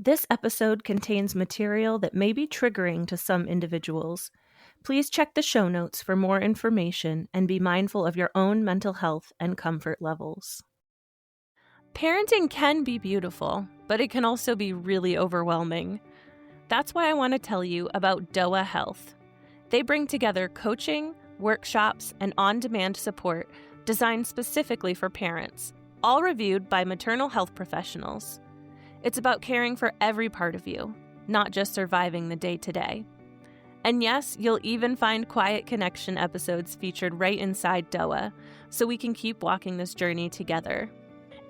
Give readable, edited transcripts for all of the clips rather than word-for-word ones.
This episode contains material that may be triggering to some individuals. Please check the show notes for more information and be mindful of your own mental health and comfort levels. Parenting can be beautiful, but it can also be really overwhelming. That's why I want to tell you about DOA Health. They bring together coaching, workshops, and on-demand support designed specifically for parents, all reviewed by maternal health professionals. It's about caring for every part of you, not just surviving the day-to-day. And yes, you'll even find Quiet Connection episodes featured right inside DOA, so we can keep walking this journey together.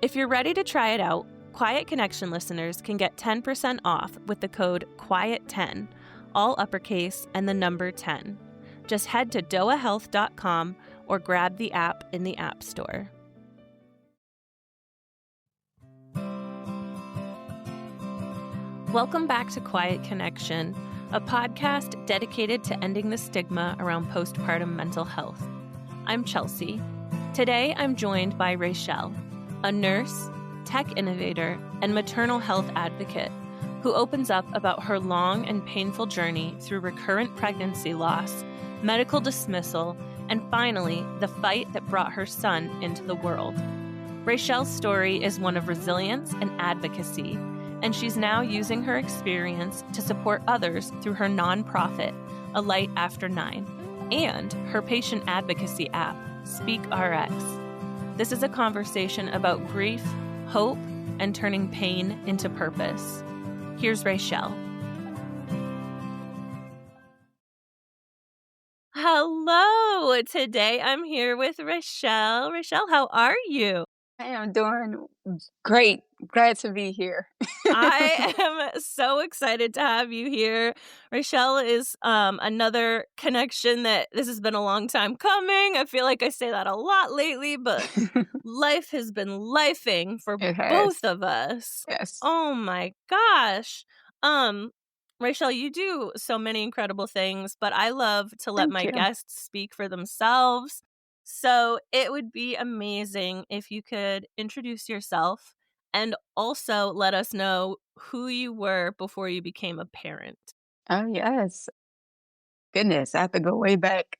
If you're ready to try it out, Quiet Connection listeners can get 10% off with the code QUIET10, all uppercase and the number 10. Just head to doahealth.com or grab the app in the App Store. Welcome back to Quiet Connection, a podcast dedicated to ending the stigma around postpartum mental health. I'm Chelsea. Today, I'm joined by Rachell, a nurse, tech innovator, and maternal health advocate who opens up about her long and painful journey through recurrent pregnancy loss, medical dismissal, and finally, the fight that brought her son into the world. Rachell's story is one of resilience and advocacy, and she's now using her experience to support others through her nonprofit, A Light After 9, and her patient advocacy app, SpeakRx. This is a conversation about grief, hope, and turning pain into purpose. Here's Rachell. Hello! Today I'm here with Rachell. Rachell, how are you? I am doing great. Glad to be here. I am so excited to have you here. Rachell is another connection that this has been a long time coming. I feel like I say that a lot lately, but life has been lifing for It has. both of us. Yes. Oh my gosh. Rachell, you do so many incredible things, but I love to let my guests speak for themselves. So it would be amazing if you could introduce yourself and also let us know who you were before you became a parent. Oh, yes. Goodness, I have to go way back.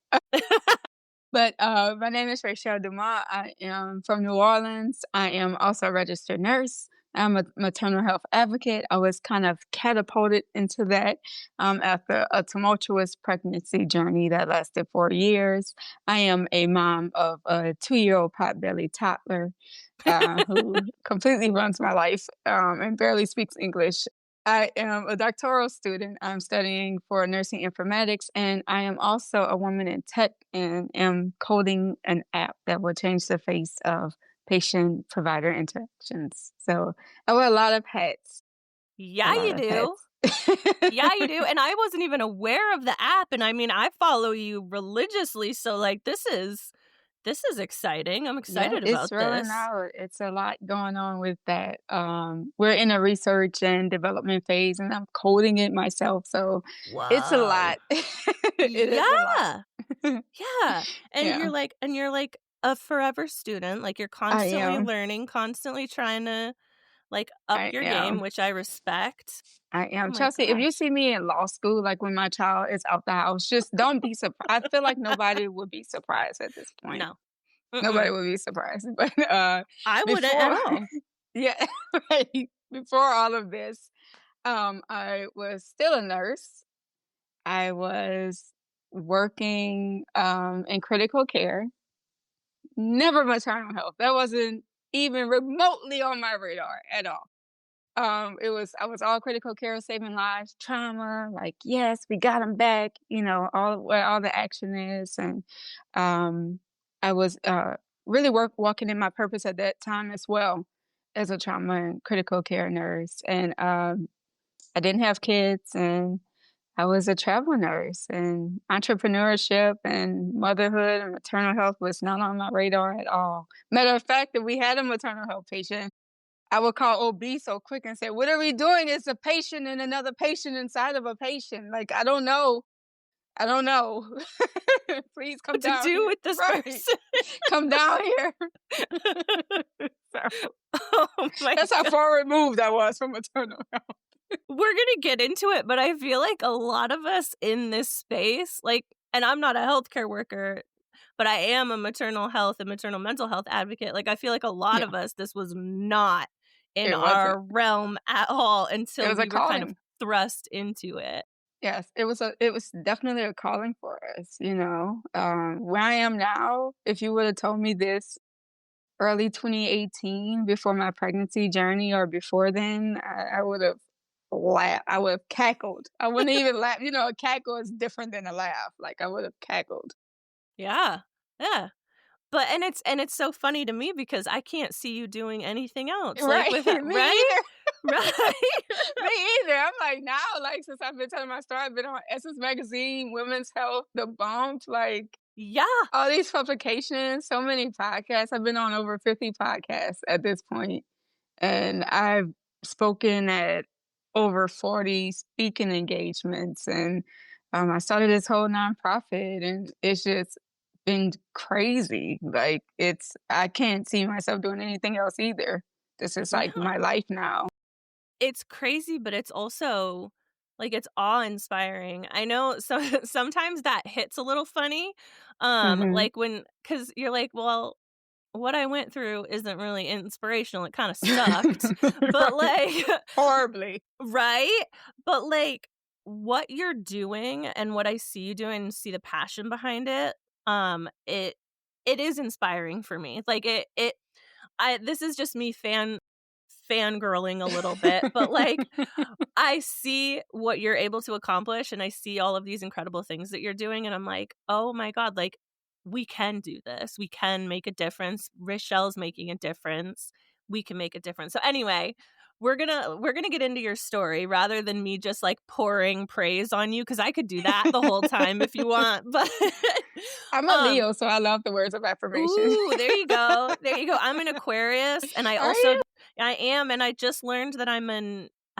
But my name is Rachell Dumas. I am from New Orleans. I am also a registered nurse. I'm a maternal health advocate. I was kind of catapulted into that after a tumultuous pregnancy journey that lasted 4 years. I am a mom of a 2-year-old potbelly toddler who completely runs my life and barely speaks English. I am a doctoral student. I'm studying for nursing informatics, and I am also a woman in tech and am coding an app that will change the face of patient-provider interactions. So I wear a lot of hats. Yeah, you do. Yeah, you do. And I wasn't even aware of the app. And I mean, I follow you religiously. So like, this is exciting. I'm excited about It's rolling this. out. It's a lot going on with that. We're in a research and development phase, and I'm coding it myself. So it's a lot. It is a lot. Yeah. And Yeah. you're like a forever student. Like you're constantly learning, constantly trying to like up your game, which I respect. I am. Oh Chelsea, if you see me in law school, like when my child is out the house, just don't be surprised. I feel like nobody would be surprised at this point. No. Nobody would be surprised. But I wouldn't at all. Yeah, right. Before all of this, I was still a nurse. I was working in critical care. Never maternal health. That wasn't even remotely on my radar at all. I was all critical care, saving lives, trauma, like, yes, we got them back, all where all the action is. And I was really walking in my purpose at that time as well as a trauma and critical care nurse. And I didn't have kids, and I was a travel nurse, and entrepreneurship and motherhood and maternal health was not on my radar at all. Matter of fact, if we had a maternal health patient, I would call OB so quick and say, "What are we doing? It's a patient and another patient inside of a patient. Like, I don't know. Please come down to do here. with this Right. person. Come down here." Oh my That's how far removed I was from maternal health. we're gonna get into it, but I feel like a lot of us in this space, like, and I'm not a healthcare worker, but I am a maternal health and maternal mental health advocate. Like, I feel like a lot Yeah, of us, this was not in it wasn't. our realm at all It until was a we were kind of calling. thrust into it. Yes, it was definitely a calling for us, where I am now, if you would have told me this early 2018 before my pregnancy journey or before then, I would have laughed. I would have cackled. I wouldn't even laugh. A cackle is different than a laugh. Like I would have cackled. Yeah. Yeah. But and it's so funny to me because I can't see you doing anything else, like, Right. with Me a right? either. Right? Me either. I'm like now, like since I've been telling my story, I've been on Essence Magazine, Women's Health, The Bump, like Yeah. all these publications, so many podcasts. I've been on over 50 podcasts at this point, and I've spoken at over 40 speaking engagements, and I started this whole nonprofit, and it's just been crazy. Like I can't see myself doing anything else either. This is like No. my life now. It's crazy, but it's also, like, it's awe-inspiring. I know sometimes that hits a little funny, Hmm. like, when, because 'cause you're like, "Well, what I went through isn't really inspirational, it kinda sucked," but, Right. like Horribly. right? But, like, what you're doing and what I see you doing and see the passion behind it, it is inspiring for me. Like, I this is just me fangirling a little bit, but, like, I see what you're able to accomplish, and I see all of these incredible things that you're doing, and I'm like, "Oh my god, like, we can do this. We can make a difference. Rachelle's making a difference. We can make a difference." So anyway, we're gonna get into your story rather than me just, like, pouring praise on you because I could do that the whole time if you want, but, I'm a um Leo, so I love the words of affirmation. ooh, there you go. There you go. I'm an Aquarius, and I Are also you? I am, and I just learned that I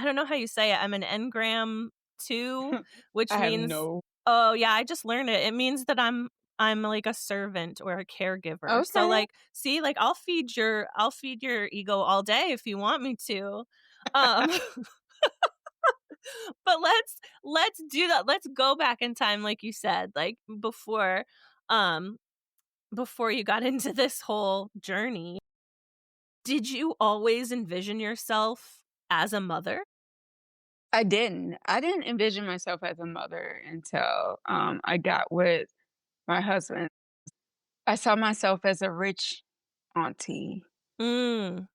don't know how you say it, I'm an Engram 2, which I have means no. oh, yeah, I just learned it. It means that I'm like a servant or a caregiver. So, Okay. like, see, like, I'll feed your ego all day if you want me to. Um, but let's do that. Let's go back in time, like you said, like, um before you got into this whole journey, did you always envision yourself as a mother? I didn't. I didn't envision myself as a mother until, I got with my husband. I saw myself as a rich auntie. Mm,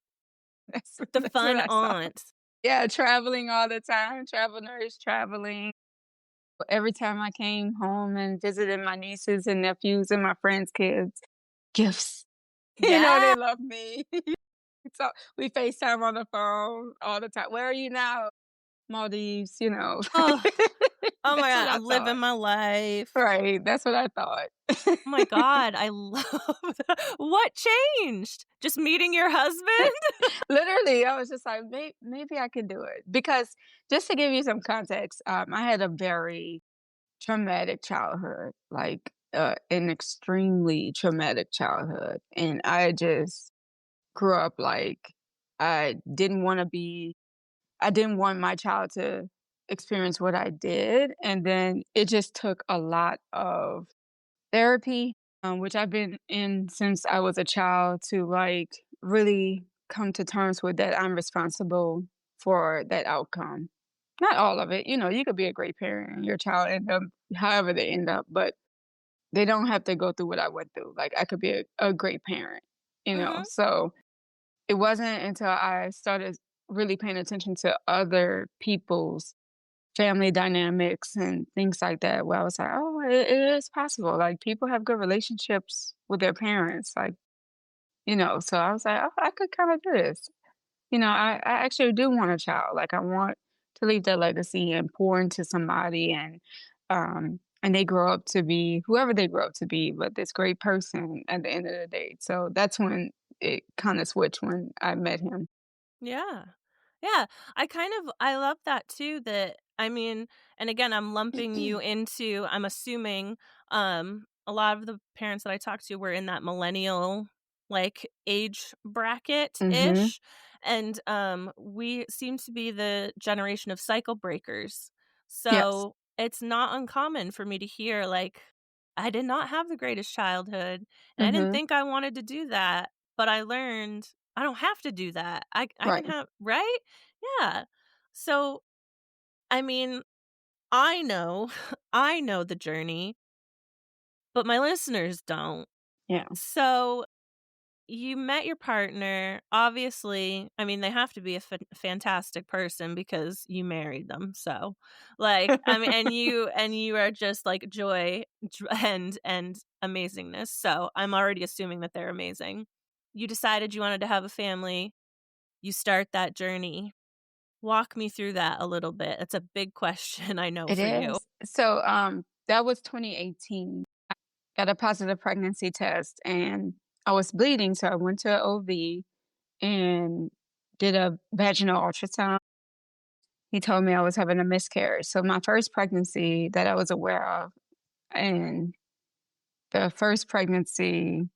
the That's what fun I saw. aunt. Yeah, traveling all the time, travel nurse, traveling. Every time I came home and visited my nieces and nephews and my friends' kids, gifts. Yeah. They love me. So we FaceTime on the phone all the time. "Where are you now?" "Maldives." Oh, oh my That's what god, I I'm thought. living my life. Right, that's what I thought. Oh my god, I love that. What changed? Just meeting your husband? Literally, I was just like, Maybe I could do it." Because just to give you some context, I had a very traumatic childhood, like, an extremely traumatic childhood, and I just grew up like I didn't wanna be I didn't want my child to experience what I did, and then it just took a lot of therapy, which I've been in since I was a child to, like, really come to terms with that I'm responsible for that outcome. Not all of it, you could be a great parent and your child end up however they end up, but they don't have to go through what I went through. Like, I could be a great parent. Mhm, So, it wasn't until I started really paying attention to other people's family dynamics and things like that where I was like, "Oh, it is possible." Like, people have good relationships with their parents, like, so I was like, "Oh, I could kinda do this." I actually do want a child, like, I want to leave that legacy and pour into somebody and they grow up to be whoever they grow up to be, but this great person at the end of the day. So that's when it kinda switched when I met him. yeah. Yeah, I love that too, that I mean, and again, I'm lumping you into, I'm assuming, a lot of the parents that I talked to were in that millennial, like, age Mhm. bracket-ish, And, we seem to be the generation of cycle breakers. Yes. So, it's not uncommon for me to hear, like, "I did not have the greatest childhood, and I didn't Mhm. think I wanted to do that, but I learned I don't have to do that. I can Right. have" right? Yeah. So, I mean, I know I know the journey, but my listeners don't. Yeah. So, you met your partner, obviously, I mean, they have to be a fantastic person because you married them, so, like, I mean, and you are just, like, joy and amazingness, so I'm already assuming that they're amazing. You decided you wanted to have a family, you start that journey. Walk me through that a little bit. It's a big question, I know, It for you. is. So, that was 2018. Got a positive pregnancy test, and I was bleeding, so I went to OB and did a vaginal ultrasound. He told me I was having a miscarriage. So my first pregnancy that I was aware of, and the first pregnancy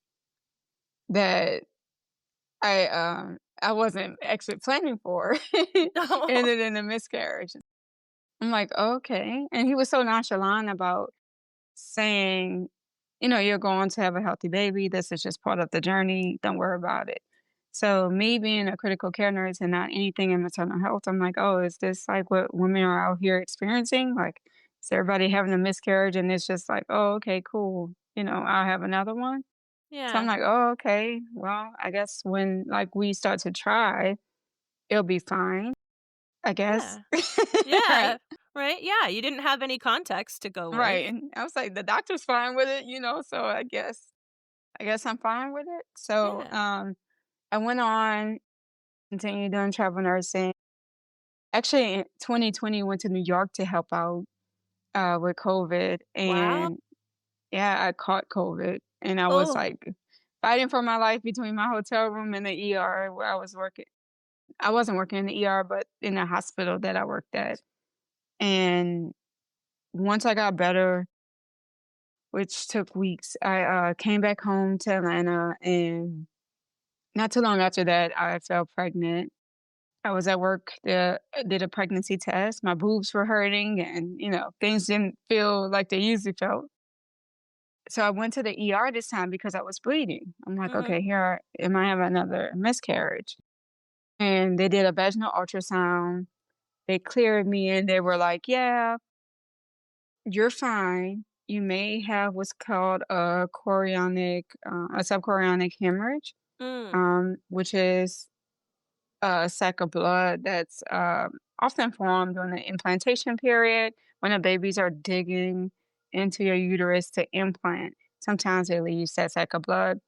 that I wasn't actually planning for ended in a miscarriage. I'm like, "Okay." And he was so nonchalant about saying, "You're going to have a healthy baby. This is just part of the journey. Don't worry about it." So me being a critical care nurse and not anything in maternal health, I'm like, "Oh, is this like what women are out here experiencing? Like, is everybody having a miscarriage?" And it's just like, "Oh, okay, cool. I'll have another one." So I'm Yeah, like, "Oh, okay. Well, I guess when like we start to try, it'll be fine, I guess." yeah, yeah, Right? right? Yeah, you didn't have any context to go Right. with. And I was like, the doctor's fine with it, so I guess I'm fine with it. So, Yeah. I went on, continued doing travel nursing. Actually, in 2020, went to New York to help out with COVID, Wow. and yeah, I caught COVID, and I was Oh, like fighting for my life between my hotel room and the ER where I was working. I wasn't working in the ER, but in the hospital that I worked at. And once I got better, which took weeks, I came back home to Atlanta, and not too long after that, I fell pregnant. I was at work, did a pregnancy test. My boobs were hurting and, things didn't feel like they usually felt. So I went to the ER this time because I was bleeding. I'm like, mhm, okay, here, am I having another miscarriage? And they did a vaginal ultrasound. They cleared me and they were like, yeah, you're fine. You may have what's called a subchorionic hemorrhage, mm, which is a sac of blood that's often formed during the implantation period when the babies are digging into your uterus to implant. Sometimes they leave that sac of blood.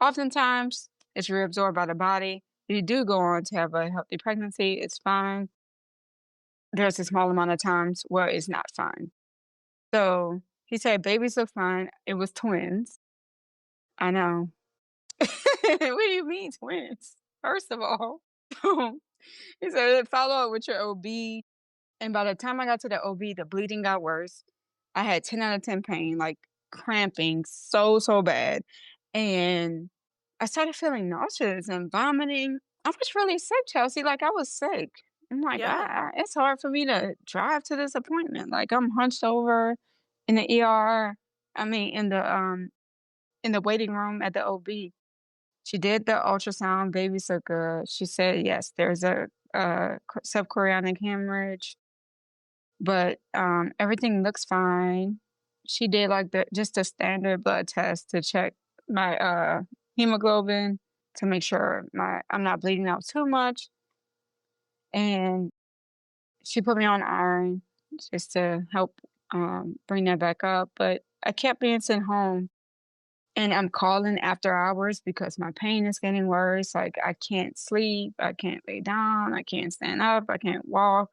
Oftentimes, it's reabsorbed by the body. If you do go on to have a healthy pregnancy, it's fine. There's a small amount of times where it's not fine. So he said, babies look fine. It was twins. I know. What do you mean twins? First of all. He said, follow up with your OB. And by the time I got to the OB, the bleeding got worse. I had 10 out of 10 pain, like cramping so, so bad. And I started feeling nauseous and vomiting. I was really sick, Chelsea. Like I was sick. I'm like, yeah, it's hard for me to drive to this appointment. Like I'm hunched over in the ER. I mean, in the waiting room at the OB. She did the ultrasound. Babies look good. She said, yes, there's a subchorionic hemorrhage, but everything looks fine. She did like just a standard blood test to check my hemoglobin to make sure I'm not bleeding out too much, and she put me on iron just to help bring that back up. But I kept being sent home. And I'm calling after hours because my pain is getting worse. Like I can't sleep, I can't lay down, I can't stand up, I can't walk.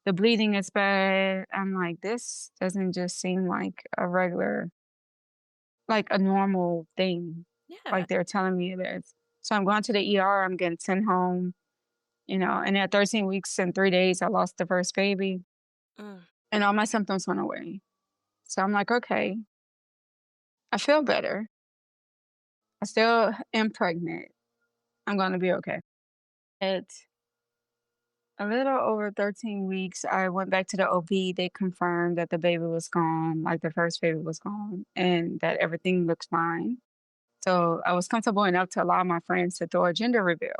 The bleeding is bad. I'm like, this doesn't just seem like like a normal thing, yeah, like they're telling me it is. So I'm going to the ER, I'm getting sent home, and at 13 weeks and 3 days, I lost the first baby mm, and all my symptoms went away. So I'm like, okay, I feel better. I still am pregnant. I'm going to be okay. At a little over 13 weeks, I went back to the OB. They confirmed that the baby was gone, like the first baby was gone, and that everything looks fine. So I was comfortable enough to allow my friends to throw a gender reveal,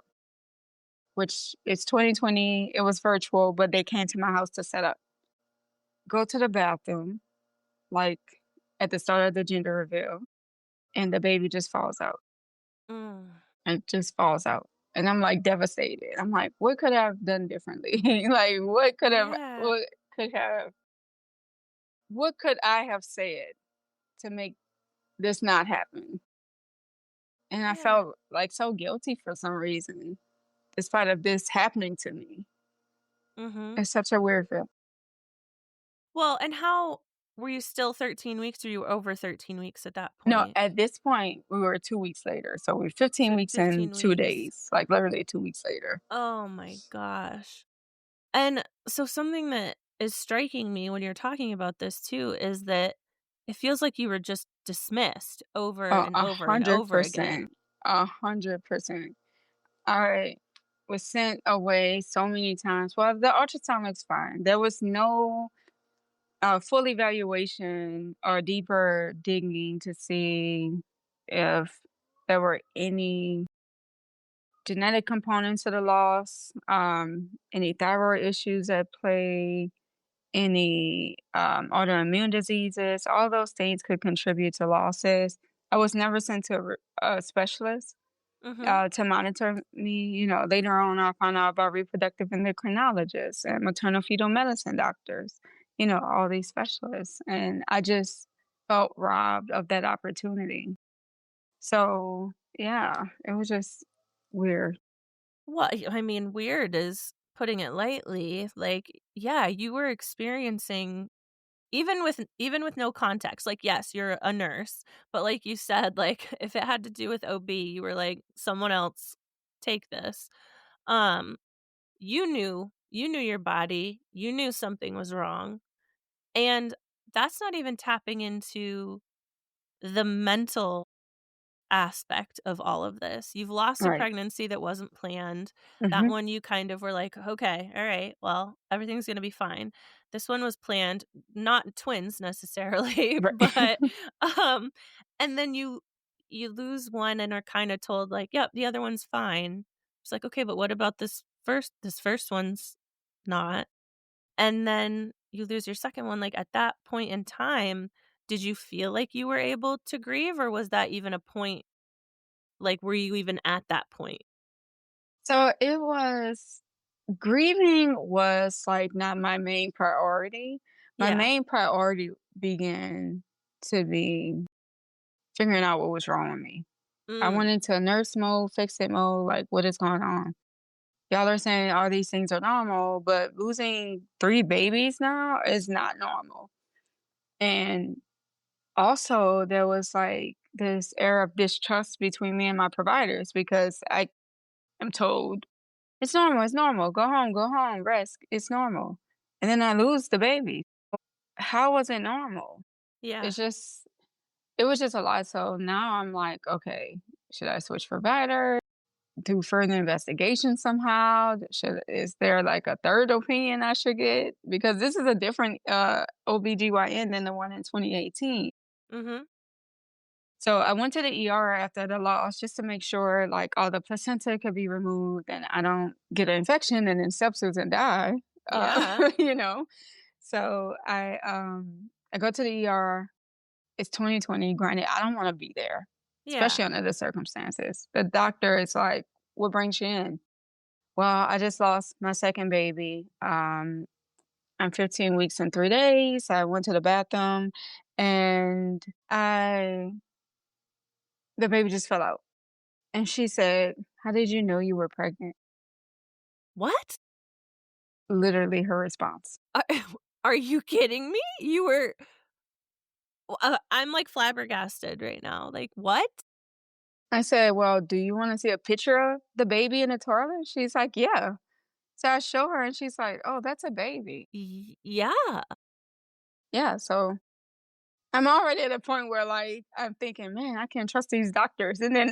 which it's 2020. It was virtual, but they came to my house to set up. Go to the bathroom, like at the start of the gender reveal, and the baby just falls out. Mm. It just falls out. And I'm like devastated. I'm like, what could I have done differently? Like, Yeah. could have, what could I have said to make this not happen? And I Yeah. felt like so guilty for some reason, despite of this happening to me. Mhm. It's such a weird feel. Well, and how were you still 13 weeks or you were over 13 weeks at that No, point? at this point, we were 2 weeks later. So we're 15 So weeks and 15 weeks. 2 days, like literally 2 weeks later. Oh my gosh. And so something that is striking me when you're talking about this too is that it feels like you were just dismissed over Oh, and a over and hundred over again. percent. 100%. I was sent away so many times. Well, the ultrasound looks fine. There was no full evaluation or deeper digging to see if there were any genetic components of the loss, any thyroid issues at play, any autoimmune diseases. All those things could contribute to losses. I was never sent to a specialist Mhm. to monitor me. Later on, I found out about reproductive endocrinologists and maternal fetal medicine doctors, all these specialists. And I just felt robbed of that opportunity. So, yeah, it was just weird. Well, I mean, weird is putting it lightly. Like, yeah, you were experiencing even with no context. Like, yes, you're a nurse, but like you said, like if it had to do with OB, you were like, someone else take this. Um, you knew your body, you knew something was wrong. And that's not even tapping into the mental aspect of all of this. You've lost a Right. pregnancy that wasn't planned. That Hmm. one you kind of were like, "Okay, all right, well, everything's gonna be fine." This one was planned, not twins necessarily, Right. but, um, and then you lose one and are kinda told like, "Yep, the other one's fine." It's like, "Okay, but what about this first one's not?" And then you lose your second one, like, at that point in time, did you feel like you were able to grieve, or was that even a point like, were you even at that point? So it was grieving was like not my main priority. My Yeah. main priority began to be figuring out what was wrong with me. I Mm, went into nurse mode, fix it mode, like what is going on? Y'all are saying all these things are normal, but losing 3 babies now is not normal. And also there was like this air of distrust between me and my providers because I am told it's normal, go home, rest, it's normal. And then I lose the baby. How was it normal? yeah. It's just it was just a lot. So now I'm like, okay, should I switch provider? Do further investigation somehow? Is there like a third opinion I should get? Because this is a different OBGYN than the one in 2018. Mhm. So I went to the ER after the loss just to make sure like all the placenta could be removed and I don't get an infection and then sepsis and die. Yeah. You know. So I go to the ER. It's 2020. Granted, I don't want to be there, Yeah. especially under the circumstances. The doctor is like, "What brings you in?" Well, I just lost my second baby. I'm 15 weeks and 3 days. I went to the bathroom, and I the baby just fell out. And she said, "How did you know you were pregnant?" What? Literally her response. Are are you kidding me? You were I'm, like, flabbergasted right now. Like, what? I said, "Well, do you wanna see a picture of the baby in the toilet?" She's like, "Yeah." So I show her and she's like, "Oh, that's a baby." Yeah. Yeah, so I'm already at a point where, like, I'm thinking, "Man, I can't trust these doctors," and then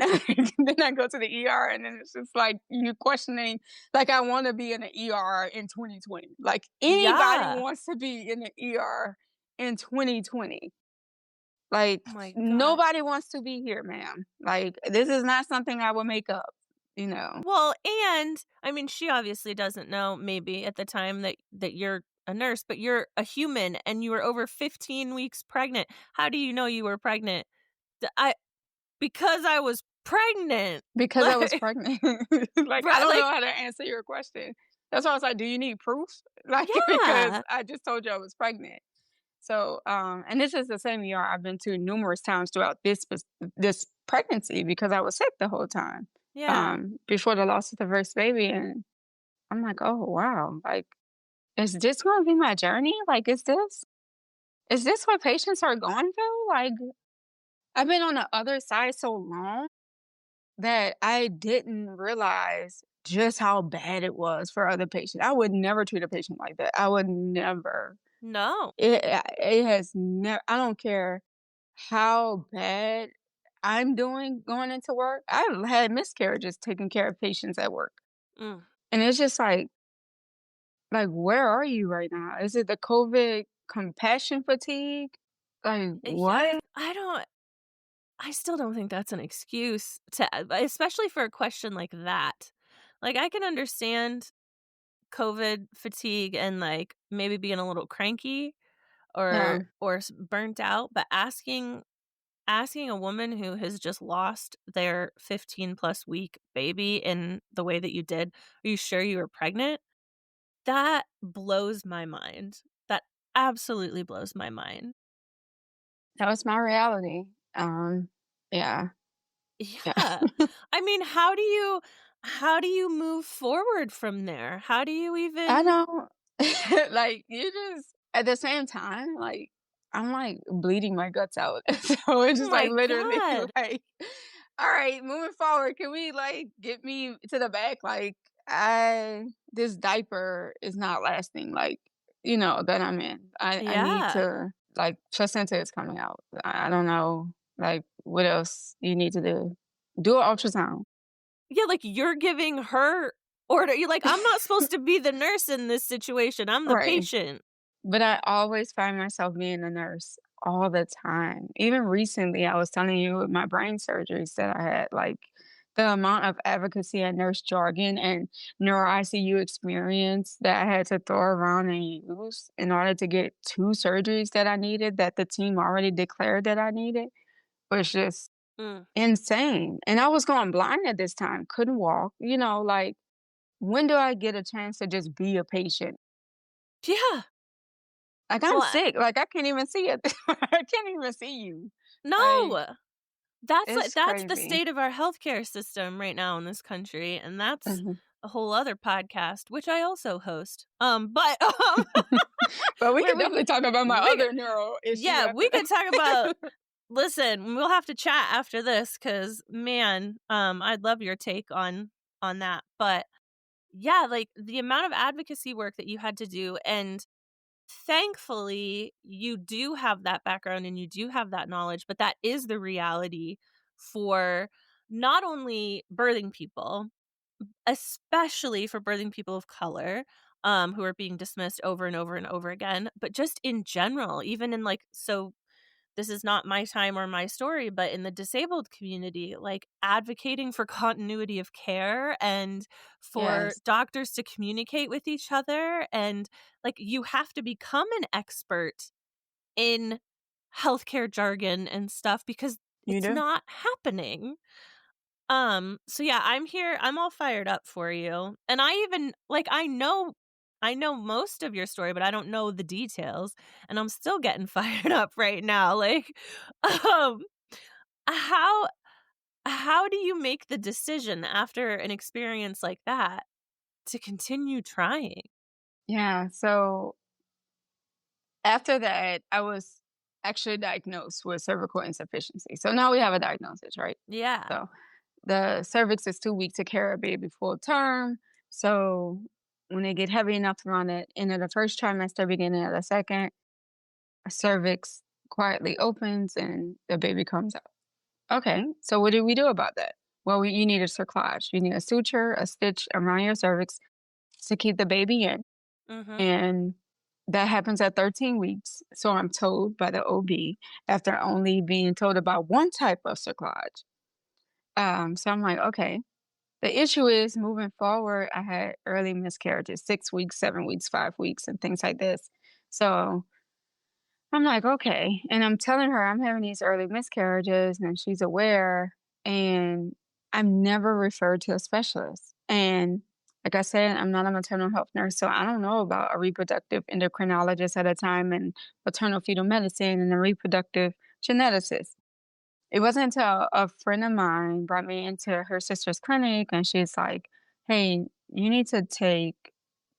then I go to the ER, and then it's just like you questioning, like, I wanna be in the ER in 2020. Like, anybody Yeah. wants to be in the ER in 2020. Like, Oh my god. nobody wants to be here, ma'am. Like, this is not something I would make up, you know? Well, and I mean, she obviously doesn't know maybe at the time that you're a nurse, but you're a human and you were over 15 weeks pregnant. How do you know you were pregnant? I because I was pregnant. Because I was Like, pregnant. Like, I right, don't like, know how to answer your question. That's why I was like, "Do you need proof?" Like, because yeah. I just told you I was pregnant. So, and this is the same ER I've been to numerous times throughout this pregnancy because I was sick the whole time, Yeah. before the loss of the first baby, and I'm like, "Oh, wow, like, is this gonna be my journey? Like, is this what patients are going through?" Like, I've been on the other side so long that I didn't realize just how bad it was for other patients. I would never treat a patient like that. I would never. No. It has never. I don't care how bad I'm doing going into work. I've had miscarriages taking care of patients at work, Mm. and it's just like, where are you right now? Is it the COVID compassion fatigue? Like, Yeah, what? I still don't think that's an excuse to especially for a question like that. Like, I can understand COVID fatigue and, like, maybe being a little cranky Yeah, or burnt out, but asking a woman who has just lost their 15 plus week baby in the way that you did, "Are you sure you were pregnant?" That blows my mind. That absolutely blows my mind. that was my reality. Yeah, yeah. Yeah. I mean, how do you move forward from there? How do you I even don't like, you just at the same time, like, I'm, like, bleeding my guts out. So it's Oh just, like, my literally, god. like, "Alright, moving forward, can we, like, get me to the back?" Like, I this diaper is not lasting, like, that I'm in. I need Yeah. to like, placenta is coming out. I don't know, like, what else you need to do. Do an ultrasound. Yeah, like, you're giving her order you're like, "I'm not supposed to be the nurse in this situation, I'm the Right. patient." But I always find myself being a nurse all the time. Even recently, I was telling you with my brain surgeries that I had, like, the amount of advocacy and nurse jargon and neuro ICU experience that I had to throw around and use in order to get 2 surgeries that I needed that the team already declared that I needed was just Mm. insane. And I was going blind at this time, couldn't walk, like, when do I get a chance to just be a patient? Yeah. Like, I'm Well, sick, like, I can't even see it. I can't even see you. Like, no. it's That's the crazy. state of our healthcare system right now in this country, and that's Mhm. a whole other podcast, which I also host. But, But we where could definitely talk about my we other neuro issue yeah, after we that. could talk about listen, we'll have to chat after this because man, I'd love your take on that, but yeah, like, the amount of advocacy work that you had to do, and thankfully, you do have that background and you do have that knowledge, but that is the reality for not only birthing people, especially for birthing people of color, who are being dismissed over and over and over again, but just in general, even in, like, so this is not my time or my story, but in the disabled community, like, advocating for continuity of care and for Yes, doctors to communicate with each other, and, like, you have to become an expert in healthcare jargon and stuff because you it's do. not happening. So yeah, I'm all fired up for you. And I even like I know most of your story, but I don't know the details, and I'm still getting fired up right now. Like, um, how how do you make the decision after an experience like that to continue trying? Yeah, so after that, I was actually diagnosed with cervical insufficiency. So now we have a diagnosis, right? Yeah. So the cervix is too weak to carry a baby full term. So when they get heavy enough around the end of the first trimester, beginning of the second, cervix quietly opens and the baby comes out. Okay, so what do we do about that? Well, you need a cerclage. You need a suture, a stitch around your cervix to keep the baby in. Mhm. And that happens at 13 weeks. So I'm told by the OB after only being told about one type of cerclage. So I'm like, okay. The issue is moving forward, I had early miscarriages, 6 weeks, 7 weeks, 5 weeks, and things like this. So I'm like, okay. And I'm telling her I'm having these early miscarriages and she's aware. And I'm never referred to a specialist. And like I said, I'm not a maternal health nurse, so I don't know about a reproductive endocrinologist at a time and maternal fetal medicine and a reproductive geneticist. It wasn't until a friend of mine brought me into her sister's clinic and she's like, hey, you need to take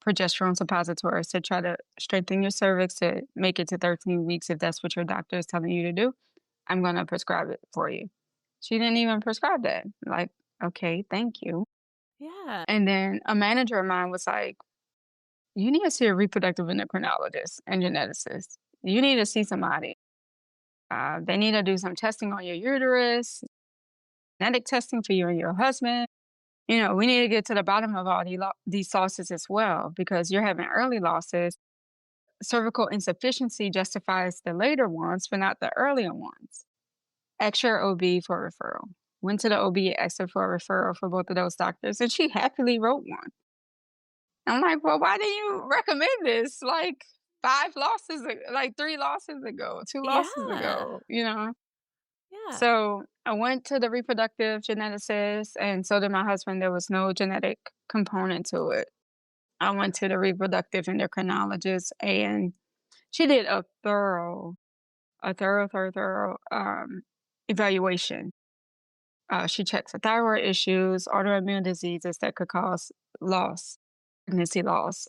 progesterone suppositories to try to strengthen your cervix to make it to 13 weeks if that's what your doctor is telling you to do. I'm going to prescribe it for you. She didn't even prescribe that. Like, okay, thank you. Yeah. And then a manager of mine was like, you need to see a reproductive endocrinologist and geneticist. You need to see somebody. They need to do some testing on your uterus, genetic testing for you and your husband. We need to get to the bottom of all these losses as well because you're having early losses. Cervical insufficiency justifies the later ones, but not the earlier ones. Ask your OB for a referral. Went to the OB, asked her for a referral for both of those doctors, and she happily wrote one. I'm like, well, why didn't you recommend this like 5 losses, like 3 losses ago, 2 losses Yeah. ago? Yeah. So I went to the reproductive geneticist, and so did my husband. There was no genetic component to it. I went to the reproductive endocrinologist, and she did a thorough evaluation. She checks for thyroid issues, autoimmune diseases that could cause loss, pregnancy loss.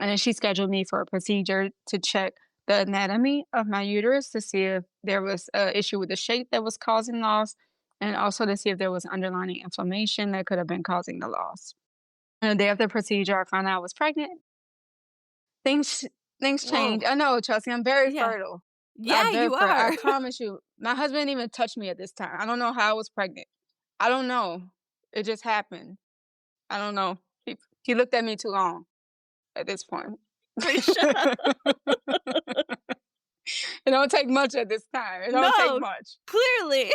And then she scheduled me for a procedure to check the anatomy of my uterus to see if there was an issue with the shape that was causing loss, and also to see if there was underlying inflammation that could have been causing the loss. And the day of the procedure, I found out I was pregnant. Things things Whoa. changed. I know, trust me, I'm very Yeah. fertile. I'm Yeah, very you fertile. I are. promise you. My husband didn't even touch me at this time. I don't know how I was pregnant. I don't know. It just happened. I don't know. He looked at me too long at this point. Shut up. It don't take much at this time. It don't take No, much. clearly.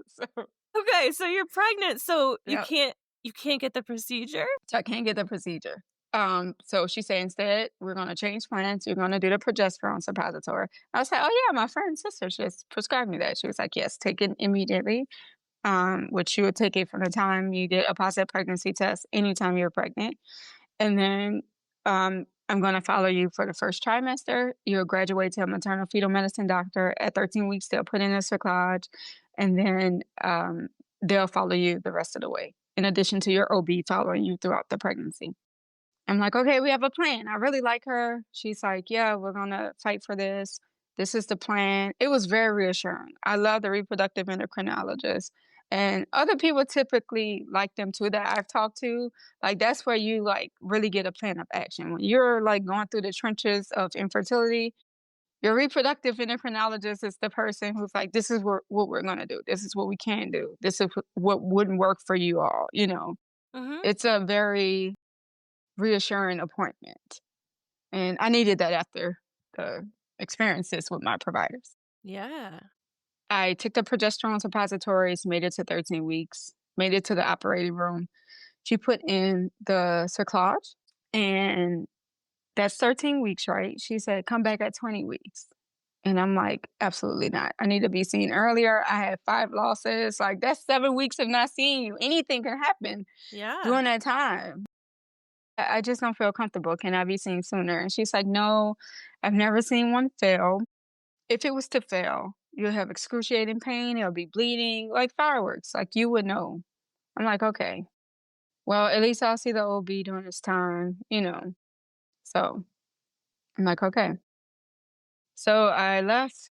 So, Okay, so you're pregnant, so you yeah, can't get the procedure? so I can't get the procedure. So she said instead, we're gonna change plans. You're gonna do the progesterone suppository. I was like, oh yeah, my friend's sister just prescribed me that. She was like, yes, take it immediately. Which you would take it from the time you did a positive pregnancy test, anytime you're pregnant. And then I'm going to follow you for the first trimester. You'll graduate to a maternal fetal medicine doctor. At 13 weeks, they'll put in a cerclage, and then they'll follow you the rest of the way, in addition to your OB following you throughout the pregnancy. I'm like, okay, we have a plan. I really like her. She's like, yeah, we're going to fight for this. This is the plan. It was very reassuring. I love the reproductive endocrinologist. And other people typically like them too that I've talked to. Like, that's where you like really get a plan of action. When you're like going through the trenches of infertility, your reproductive endocrinologist is the person who's like, this is what we're going to do. This is what we can do. This is what wouldn't work for you all. Mhm. It's a very reassuring appointment. And I needed that after the experiences with my providers. Yeah. I took the progesterone suppositories, made it to 13 weeks, made it to the operating room. She put in the cerclage, and that's 13 weeks, right? She said, come back at 20 weeks. And I'm like, absolutely not. I need to be seen earlier. I had 5 losses. Like, that's 7 weeks of not seeing you. Anything can happen Yeah. during that time. I just don't feel comfortable. Can I be seen sooner? And she's like, no, I've never seen one fail. If it was to fail, you'll have excruciating pain. It'll be bleeding like fireworks. Like you would know. I'm like, okay, well, at least I'll see the OB during this time. So I'm like, okay. So I left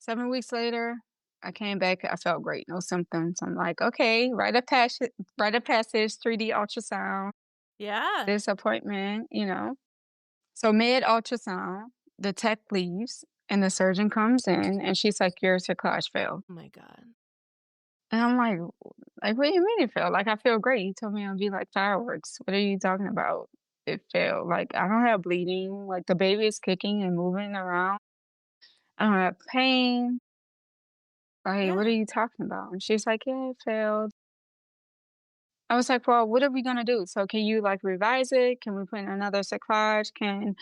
7 weeks later. I came back. I felt great. No symptoms. I'm like, okay, write a passage, 3D ultrasound, Yeah. this appointment. So mid ultrasound, the tech leaves. And the surgeon comes in and she's like, "Your cerclage failed." Oh my god. And I'm like, what do you mean it failed? Like, I feel great. You told me it'll be like fireworks. What are you talking about? It failed. Like, I don't have bleeding. Like, the baby is kicking and moving around. I don't have pain. Like, what are Yeah. you talking about? And she's like, yeah, it failed. I was like, well, what are we gonna do? So can you like revise it? Can we put in another cerclage? Can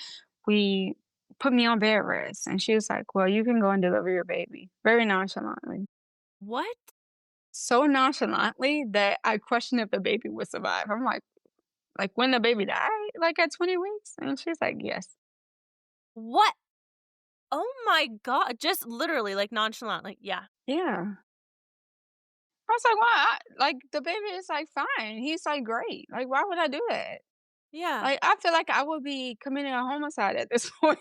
we put me on bed rest? And she was like, well, you can go and deliver your baby. Very nonchalantly. What? So nonchalantly that I questioned if the baby would survive. I'm like when the baby died, like at 20 weeks? And she's like, yes. What? Oh my god, just literally, like, nonchalant, like, yeah. Yeah. I was like, why? Like the baby is like fine. He's like great. Like, why would I do that? Yeah. Like, I feel like I would be committing a homicide at this point.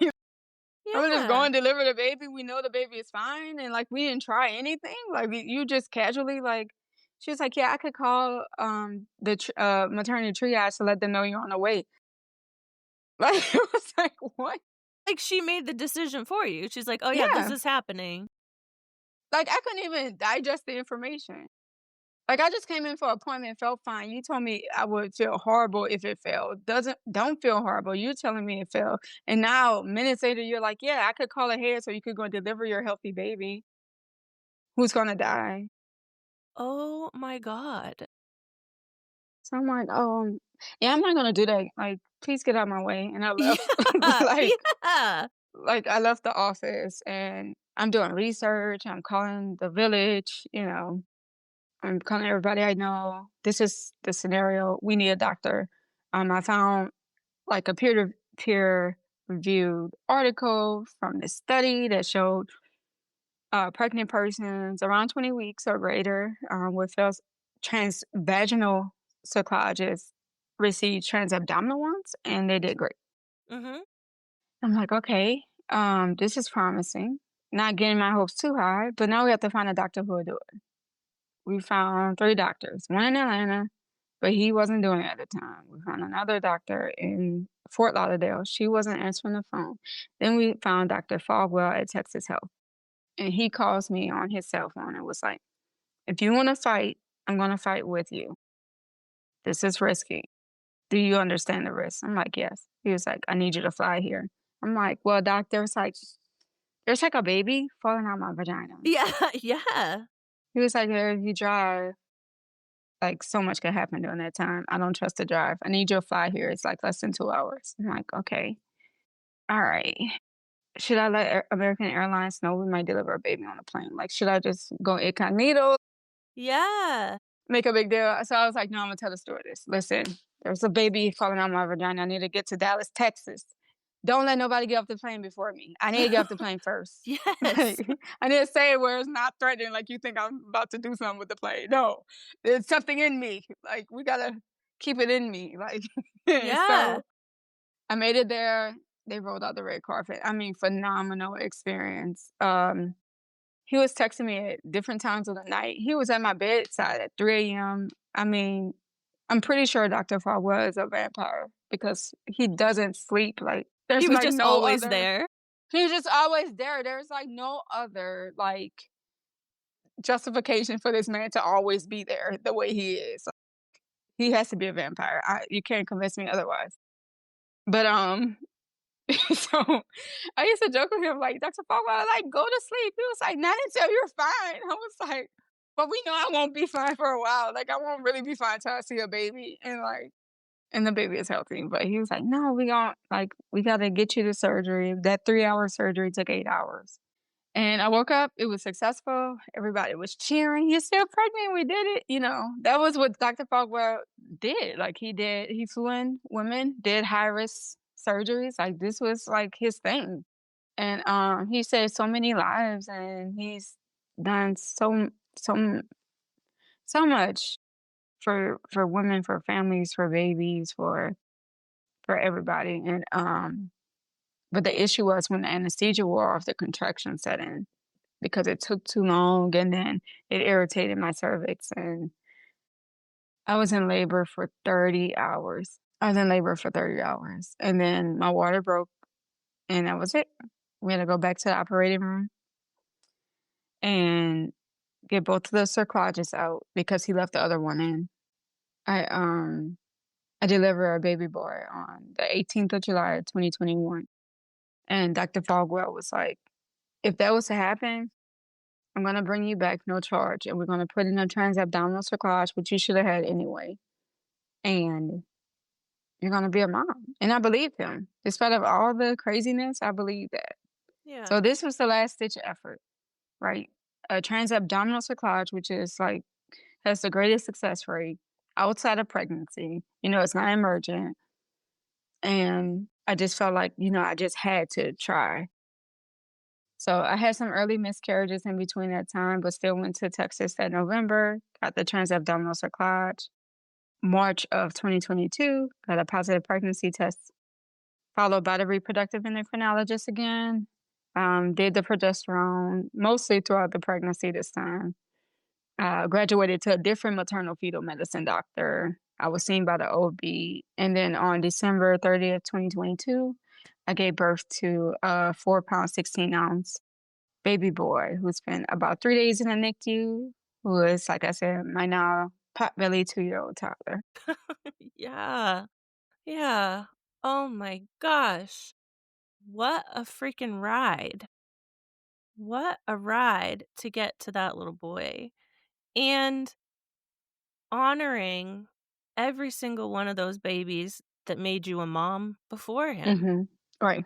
I would just go Yeah. and deliver the baby. We know the baby is fine, and like we didn't try anything. Like you just casually like. She was like, "Yeah, I could call the maternity triage to let them know you're on the way." Like it was like, what? Like, she made the decision for you. She's like, "Oh, yeah, this Yeah, is happening." like I couldn't even digest the information. Like I just came in for an appointment, felt fine. You told me I would feel horrible if it failed. Don't feel horrible. You telling me it failed. And now minutes later you're like, yeah, I could call ahead so you could go and deliver your healthy baby who's gonna die. Oh my god. So I'm like, yeah, I'm not gonna do that. Like, please get out of my way. And I left. Yeah. like Yeah. like I left the office and I'm doing research. I'm calling the village, I'm calling everybody I know. This is the scenario. We need a doctor. I found like a peer reviewed article from this study that showed pregnant persons around 20 weeks or greater with transvaginal cerclages received transabdominal ones, and they did great. Mhm. I'm like, okay, this is promising. Not getting my hopes too high, but now we have to find a doctor who will do it. We found 3 doctors, one in Atlanta, but he wasn't doing it at the time. We found another doctor in Fort Lauderdale. She wasn't answering the phone. Then we found Dr. Fogwell at Texas Health, and he calls me on his cell phone and was like, "If you wanna fight, I'm gonna fight with you. This is risky. Do you understand the risk?" I'm like, "Yes." He was like, "I need you to fly here." I'm like, "Well, doc, there's like a baby falling out my vagina." Yeah, yeah. He was like, "If you drive, like, so much could happen during that time. I don't trust to drive. I need you to fly here. It's, like, less than 2 hours." I'm like, "Okay. Alright. Should I let American Airlines know we might deliver a baby on a plane? Like, should I just go incognito, Yeah. make a big deal?" So I was like, "No, Imma tell the stewardess. Listen, there's a baby falling out my vagina. I need to get to Dallas, Texas. Don't let nobody get off the plane before me. I need to get off the plane first." Yes. Like, I need to say it where it's not threatening, like you think I'm about to do something with the plane. No, there's something in me. Like, we gotta keep it in me. Like, Yeah. so I made it there. They rolled out the red carpet. I mean, phenomenal experience. He was texting me at different times of the night. He was at my bedside at 3 a.m. I mean, I'm pretty sure Dr. Farwell is a vampire because he doesn't sleep. Like, He there's was like just no always other. there. He's just always there. There's like no other like justification for this man to always be there the way he is. He has to be a vampire. You can't convince me otherwise. But so I used to joke with him like, "Dr. Farwell, like go to sleep." He was like, "Not until you're fine." I was like, "But we know I won't be fine for a while. Like I won't really be fine till I see a baby." And the baby is healthy. But he was like, "No, we gotta get you to surgery." That 3-hour surgery took 8 hours. And I woke up, it was successful. Everybody was cheering. "You're still pregnant. We did it." That was what Dr. Fogwell did. Like he flew in women, did high risk surgeries. Like this was like his thing. And he saved so many lives and he's done so so much for women, for families, for babies, for everybody. And but the issue was when the anesthesia wore off, the contraction set in because it took too long and then it irritated my cervix and I was in labor for 30 hours. I was in labor for 30 hours and then my water broke and that was it. We had to go back to the operating room and get both of the cerclages out because he left the other one in. I, um I delivered a baby boy on the 18th of July, 2021, and Dr. Fogwell was like, "If that was to happen, I'm gonna bring you back, no charge, and we're gonna put in a transabdominal cerclage, which you should have had anyway, and you're gonna be a mom." And I believed him. Despite of all the craziness, I believed that. Yeah. So this was the last ditch effort, right? A transabdominal cerclage, which is like has the greatest success rate outside of pregnancy. It's not emergent. And I just felt like, I just had to try. So I had some early miscarriages in between that time, but still went to Texas that November, got the transabdominal cerclage. March of 2022, got a positive pregnancy test, followed by the reproductive endocrinologist again. Did the progesterone mostly throughout the pregnancy this time. Graduated to a different maternal fetal medicine doctor. I was seen by the OB. And then on December 30th, 2022, I gave birth to a 4 pound, 16 ounce baby boy who's been about 3 days in the NICU, who is, like I said, my now potbelly 2-year-old toddler. Yeah. Yeah. Oh my gosh. What a freaking ride. What a ride to get to that little boy. And honoring every single one of those babies that made you a mom before him. Hmm. Right,